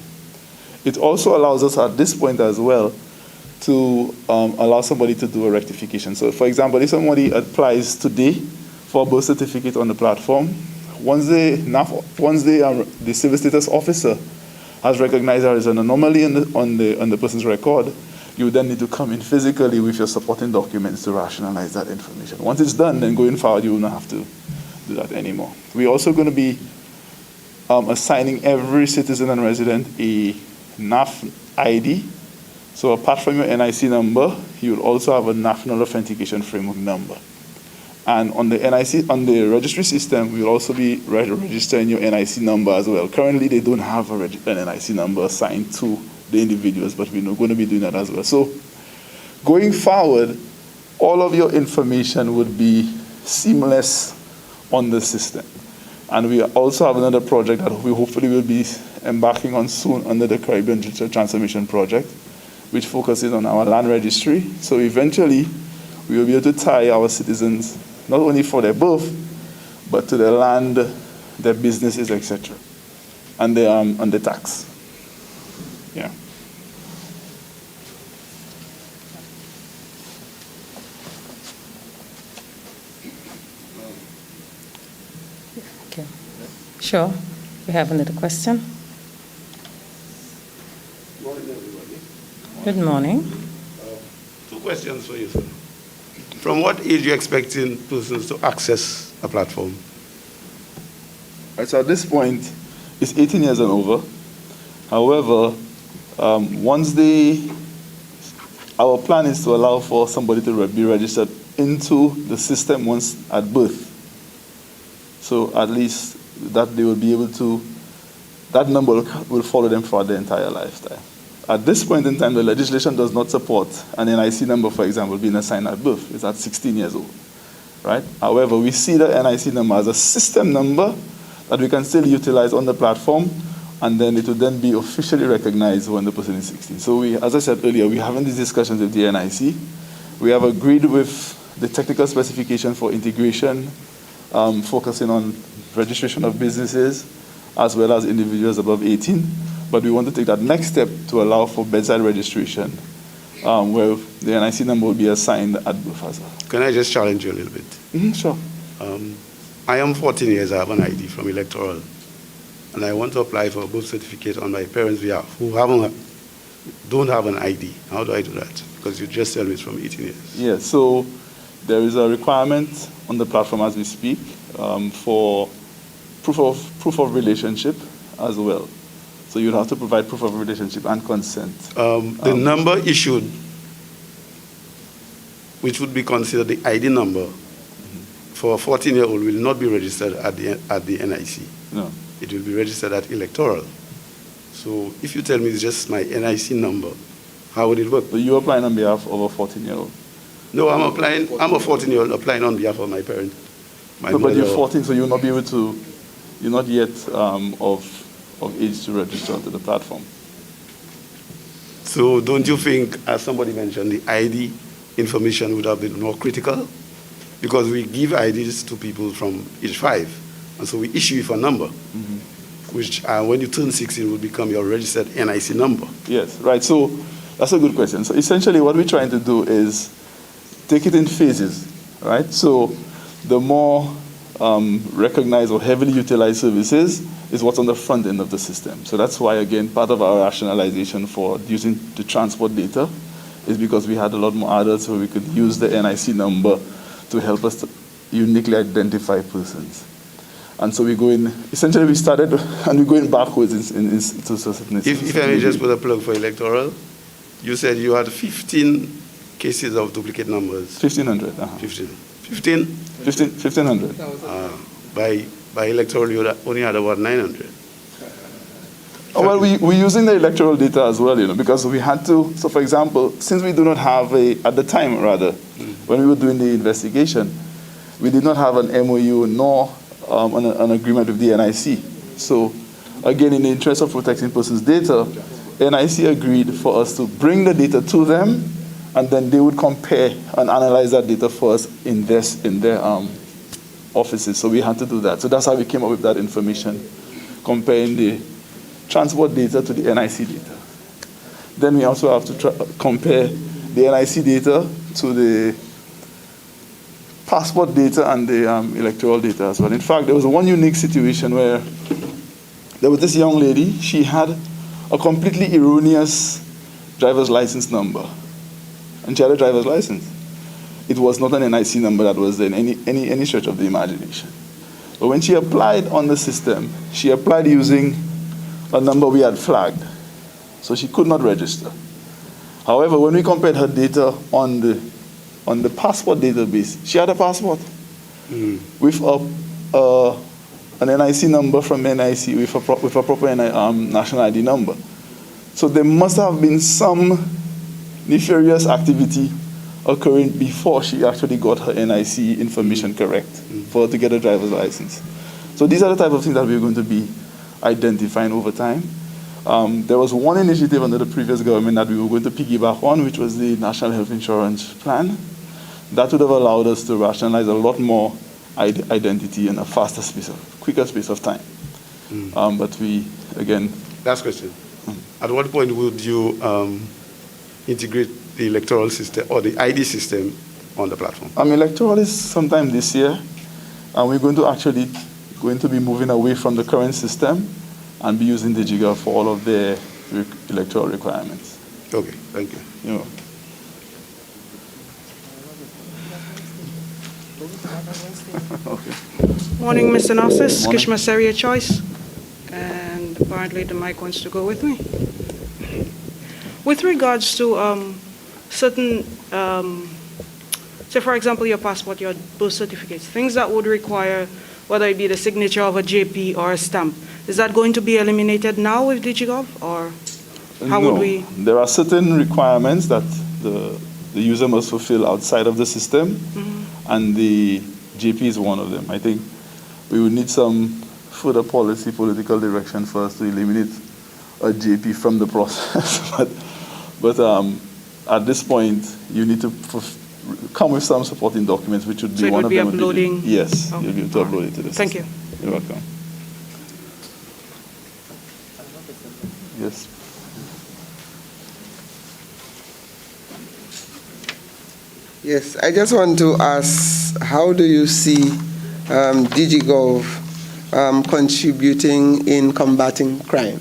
It also allows us at this point as well to allow somebody to do a rectification. So for example, if somebody applies today for a birth certificate on the platform, once the civil status officer has recognized there is an anomaly on the person's record, you then need to come in physically with your supporting documents to rationalize that information. Once it's done, then going forward, you will not have to do that anymore. We're also going to be assigning every citizen and resident a NAF ID. So apart from your NIC number, you'll also have a National Authentication Framework number. And on the on the registry system, we'll also be registering your NIC number as well. Currently, they don't have an NIC number assigned to the individuals, but we're going to be doing that as well. So going forward, all of your information would be seamless on the system. And we also have another project that we hopefully will be embarking on soon under the Caribbean Digital Transformation Project, which focuses on our land registry. So eventually, we will be able to tie our citizens not only for their birth, but to their land, their businesses, etc., and the tax. Yeah. Okay. Sure. We have another question. Morning, everybody. Good morning. Two questions for you, sir. From what age are you expecting persons to access a platform? Right, so at this point, it's 18 years and over. However, our plan is to allow for somebody to be registered into the system once at birth. So at least that they will be able to, that number will follow them for their entire lifetime. At this point in time, the legislation does not support an NIC number, for example, being assigned at birth. It's at 16 years old, right? However, we see the NIC number as a system number that we can still utilize on the platform, and then it will then be officially recognized when the person is 16. So as I said earlier, we're having these discussions with the NIC. We have agreed with the technical specification for integration, focusing on registration of businesses, as well as individuals above 18. But we want to take that next step to allow for bedside registration, where the NIC number will be assigned at birth as well. Can I just challenge you a little bit? Mm-hmm, sure. I am 14 years, I have an ID from electoral, and I want to apply for a birth certificate on my parents' behalf who don't have an ID. How do I do that? Because you just tell me it's from 18 years. Yeah, so there is a requirement on the platform as we speak for proof of relationship as well. So you'd have to provide proof of relationship and consent. The number issued, which would be considered the ID number, for a 14-year-old will not be registered at the NIC. No. It will be registered at electoral. So if you tell me it's just my NIC number, how would it work? So you're applying on behalf of a 14-year-old? No, I'm a 14-year-old applying on behalf of my parent. No, but you're 14, so you'll not be able to, you're not yet of age to register onto the platform. So don't you think, as somebody mentioned, the ID information would have been more critical? Because we give IDs to people from age 5, and so we issue you for a number, which when you turn 16 will become your registered NIC number. Yes, right. So that's a good question. So essentially what we're trying to do is take it in phases, right? So the more recognized or heavily utilized services is what's on the front end of the system. So that's why, again, part of our rationalization for using the transport data is because we had a lot more adults where we could use the NIC number to help us to uniquely identify persons. And so we go in, essentially we started and we're going backwards to certain extent. If I may just put a plug for electoral, you said you had 15 cases of duplicate numbers. 1,500. 1,500. By electoral, you only had about 900. Oh, well, we're using the electoral data as well, because we had to. So, for example, since we do not have at the time, when we were doing the investigation, we did not have an MOU nor an agreement with the NIC. So, again, in the interest of protecting persons' data, NIC agreed for us to bring the data to them, and then they would compare and analyze that data for us in their offices. So we had to do that. So that's how we came up with that information comparing the transport data to the NIC data. Then we also have to compare the NIC data to the passport data and the electoral data as well. In fact, there was one unique situation where there was this young lady. She had a completely erroneous driver's license number, and she had a driver's license. It was not an NIC number that was in any stretch of the imagination. But when she applied on the system, she applied using a number we had flagged, so she could not register. However, when we compared her data on the passport database, she had a passport with an NIC number from NIC with a proper national ID number. So there must have been some nefarious activity occurring before she actually got her NIC information correct for her to get a driver's license. So these are the type of things that we're going to be identifying over time. There was one initiative under the previous government that we were going to piggyback on, which was the National Health Insurance Plan. That would have allowed us to rationalize a lot more identity in a quicker space of time. But we, again... Last question. At what point would you integrate the electoral system or the ID system on the platform? Electoral is sometime this year, and we're going to be moving away from the current system and be using digiGov for all of their electoral requirements. Okay, thank you. You're welcome. Okay. Morning, Mr. Narcis. Kishma Seria Choice. And apparently the mic wants to go with me. With regards to certain, say for example, your passport, your birth certificates, things that would require, whether it be the signature of a JP or a stamp, is that going to be eliminated now with digiGov, or how would we? There are certain requirements that the user must fulfill outside of the system, and the JP is one of them. I think we would need some further political direction for us to eliminate a JP from the process. but at this point, you need to come with some supporting documents, which would be one of them. Uploading? Yes, you'll be able to upload it to the system. Thank you. You're welcome. Yes. Yes, I just want to ask, how do you see digiGov contributing in combating crime,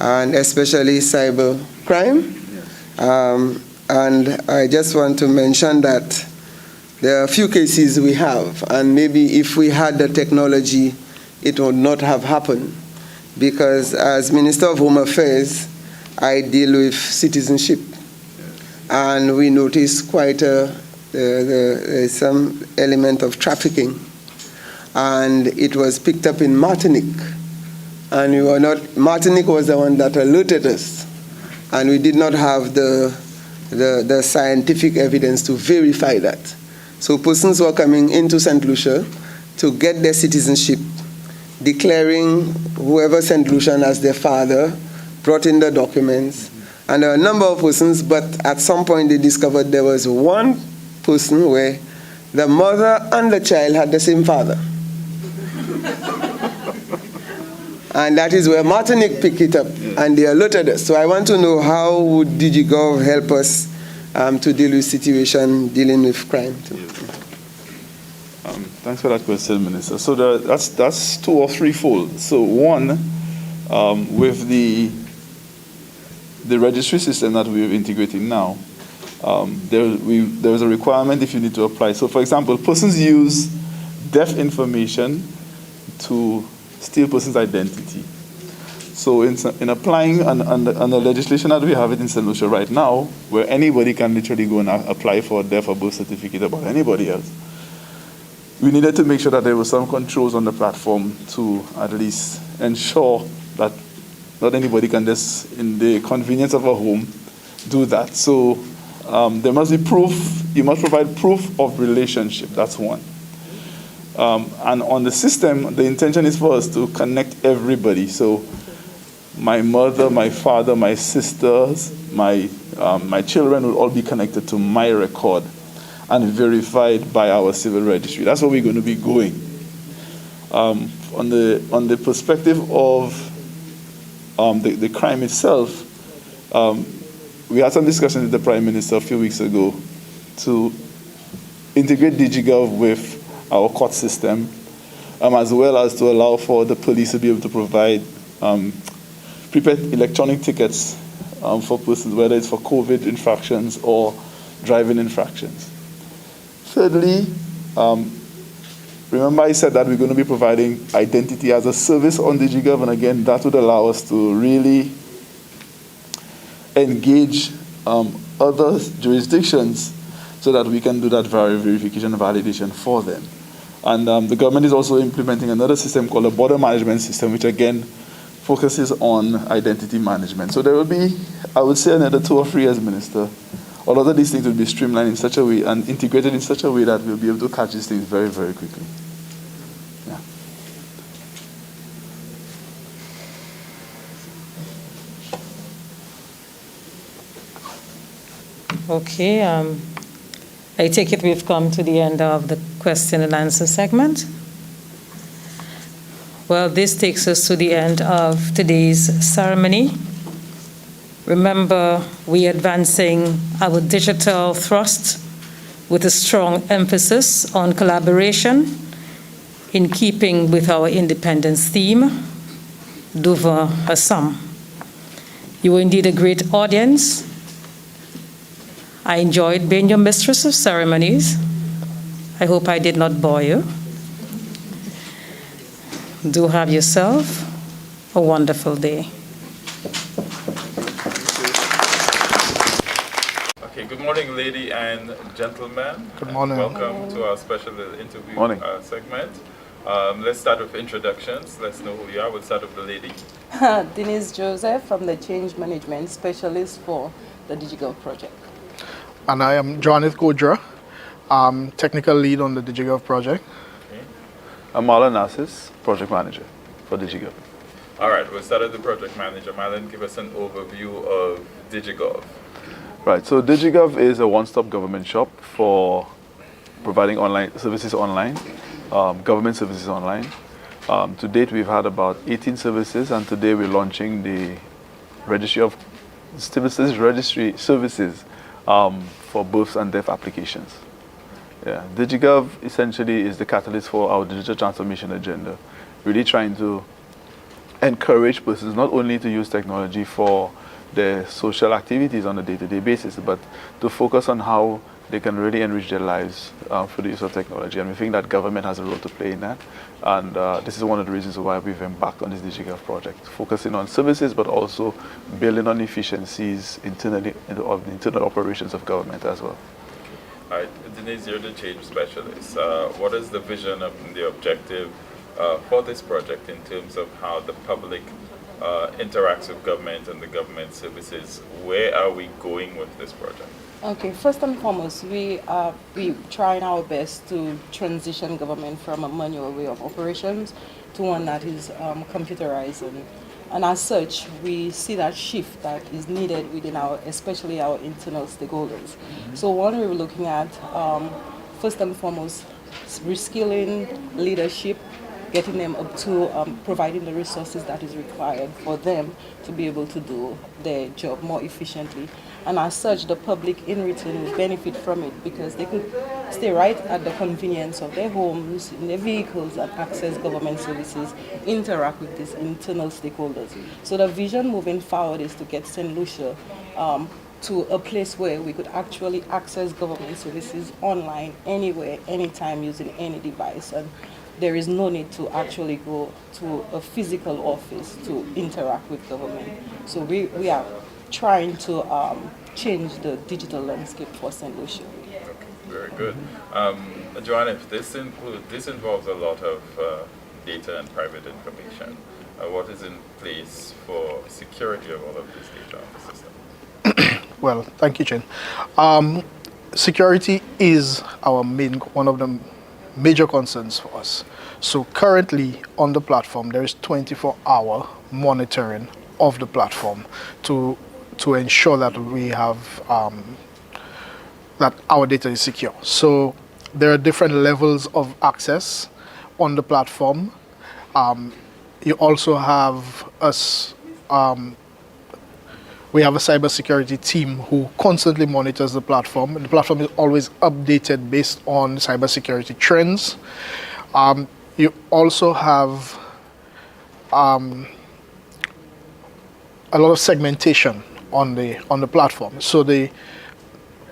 and especially cyber crime? And I just want to mention that there are a few cases we have, and maybe if we had the technology, it would not have happened. Because as Minister of Home Affairs, I deal with citizenship. And we notice quite some element of trafficking. And it was picked up in Martinique. And Martinique was the one that alerted us. And we did not have the scientific evidence to verify that. So persons were coming into St. Lucia to get their citizenship, declaring whoever St. Lucian as their father, brought in the documents, and there were a number of persons, but at some point they discovered there was one person where the mother and the child had the same father. And that is where Martinique picked it up, and they alerted us. So I want to know, how would digiGov help us to deal with situation dealing with crime? Thanks for that question, Minister. So that's two or threefold. So one, with the registry system that we're integrating now, there's a requirement if you need to apply. So for example, persons use deaf information to steal person's identity. So in applying on the legislation that we have it in St. Lucia right now, where anybody can literally go and apply for a deaf or birth certificate about anybody else, we needed to make sure that there were some controls on the platform to at least ensure that not anybody can just, in the convenience of a home, do that. So there must be proof. You must provide proof of relationship. That's one. And on the system, the intention is for us to connect everybody. So my mother, my father, my sisters, my children will all be connected to my record and verified by our civil registry. That's where we're going to be going. on the perspective of the crime itself, we had some discussion with the Prime Minister a few weeks ago to integrate DigiGov with our court system, as well as to allow for the police to be able to provide prepaid electronic tickets for persons, whether it's for COVID infractions or driving infractions. Thirdly, remember I said that we're going to be providing identity as a service on DigiGov, and again, that would allow us to really engage other jurisdictions so that we can do that verification and validation for them. And the government is also implementing another system called a border management system, which again focuses on identity management. So there will be, I would say, another 2 or 3 years, Minister. All of these things will be streamlined in such a way and integrated in such a way that we'll be able to catch these things very, very quickly. Yeah. Okay, I take it we've come to the end of the question and answer segment. Well, this takes us to the end of today's ceremony. Remember, we're advancing our digital thrust with a strong emphasis on collaboration in keeping with our independence theme, Devant Assam. You were indeed a great audience. I enjoyed being your mistress of ceremonies. I hope I did not bore you. Do have yourself a wonderful day. Okay, good morning, ladies and gentlemen. Good morning. Welcome to our special interview segment. Let's start with introductions. Let's know who you are. We'll start with the lady. Denise Joseph from the Change Management Specialist for the DigiGov project. And I am Johannes Kodra, technical lead on the DigiGov project. Okay. I'm Marlon Narcis, project manager for DigiGov. All right, we'll start with the project manager. Marlon, give us an overview of DigiGov. Right, so DigiGov is a one-stop government shop for providing online services online, government services online. To date, we've had about 18 services, and today we're launching the Civil Status Registry services for births and death applications. Yeah, DigiGov essentially is the catalyst for our digital transformation agenda, really trying to encourage persons not only to use technology for their social activities on a day-to-day basis, but to focus on how they can really enrich their lives through the use of technology. And we think that government has a role to play in that. And this is one of the reasons why we've embarked on this DigiGov project, focusing on services, but also building on efficiencies internally of the internal operations of government as well. All right, Denise, you're the change specialist. What is the vision and the objective for this project in terms of how the public interacts with government and the government services? Where are we going with this project? Okay, first and foremost, we trying our best to transition government from a manual way of operations to one that is computerized. And as such, we see that shift that is needed within especially our internal stakeholders. So one we were looking at, first and foremost, reskilling leadership, getting them up to providing the resources that is required for them to be able to do their job more efficiently. And as such, the public in return will benefit from it because they could stay right at the convenience of their homes, in their vehicles, and access government services, interact with these internal stakeholders. So the vision moving forward is to get St. Lucia to a place where we could actually access government services online, anywhere, anytime, using any device. And there is no need to actually go to a physical office to interact with government. So we are trying to change the digital landscape for St. Lucia. Okay, very good. Joanne, this involves a lot of data and private information. What is in place for security of all of this data on the system? Well, thank you, Chen. Security is one of the major concerns for us. So currently on the platform, there is 24-hour monitoring of the platform to ensure that we have that our data is secure. So there are different levels of access on the platform, You also have us. We have a cybersecurity team who constantly monitors the platform. The platform is always updated based on cybersecurity trends. You also have a lot of segmentation on the platform. So the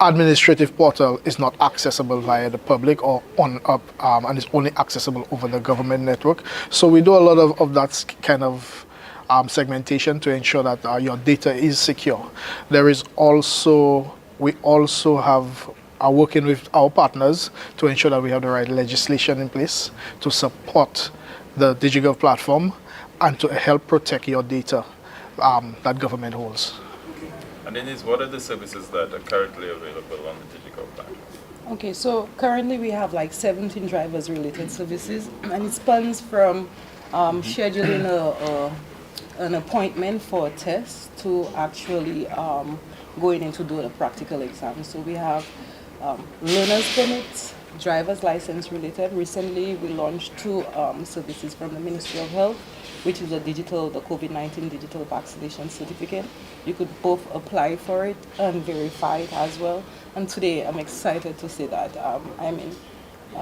administrative portal is not accessible via the public or and is only accessible over the government network. So we do a lot of that kind of segmentation to ensure that your data is secure. There is also, we also are working with our partners to ensure that we have the right legislation in place to support the DigiGov platform and to help protect your data that government holds. And Denise, what are the services that are currently available on the DigiGov platform? Okay, so currently we have like 17 drivers related services, and it spans from scheduling an appointment for a test to actually going in to do a practical exam. So we have learner's permits, driver's license related. Recently we launched 2 services from the Ministry of Health, which is the COVID-19 digital vaccination certificate. You could both apply for it and verify it as well. And today I'm excited to say that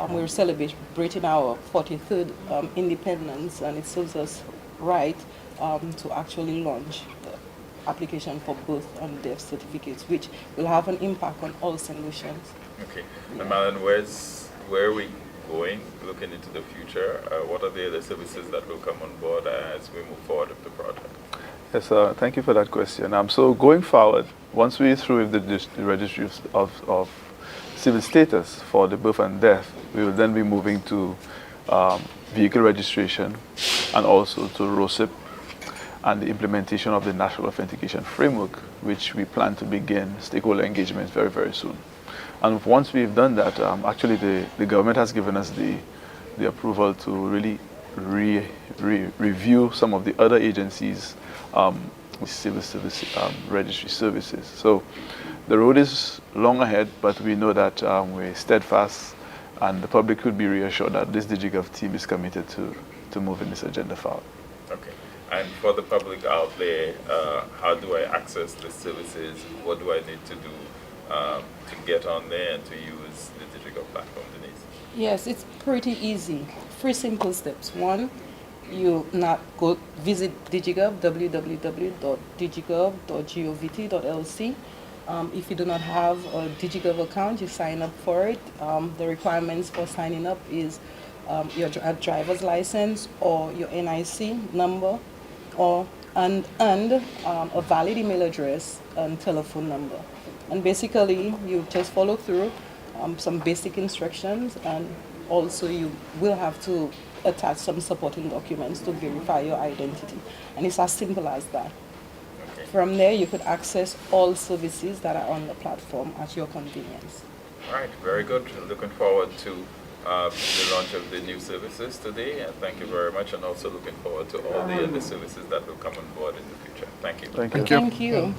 we're celebrating our 43rd independence, and it serves us right to actually launch the application for birth and death certificates, which will have an impact on all solutions. Okay. Yeah. And Marlon, where are we going, looking into the future? What are the other services that will come on board as we move forward with the project? Yes, thank you for that question. So going forward, once we're through with the registry of civil status for the birth and death, we will then be moving to vehicle registration and also to ROSIP and the implementation of the National Authentication Framework, which we plan to begin stakeholder engagement very, very soon. And once we've done that, actually the government has given us the approval to really review some of the other agencies' civil service registry services. So the road is long ahead, but we know that we're steadfast, and the public could be reassured that this DigiGov team is committed to moving this agenda forward. Okay. And for the public out there, how do I access the services? What do I need to do to get on there and to use the DigiGov platform, Denise? Yes, it's pretty easy. 3 simple steps. 1, you visit DigiGov, www.digigov.govt.lc. If you do not have a DigiGov account, you sign up for it. The requirements for signing up is your driver's license or your NIC number, and a valid email address and telephone number. And basically, you just follow through some basic instructions, and also you will have to attach some supporting documents to verify your identity. And it's as simple as that. Okay. From there, you could access all services that are on the platform at your convenience. All right, very good. Looking forward to the launch of the new services today, and thank you very much, and also looking forward to all the other services that will come on board in the future. Thank you. Thank you. Thank you.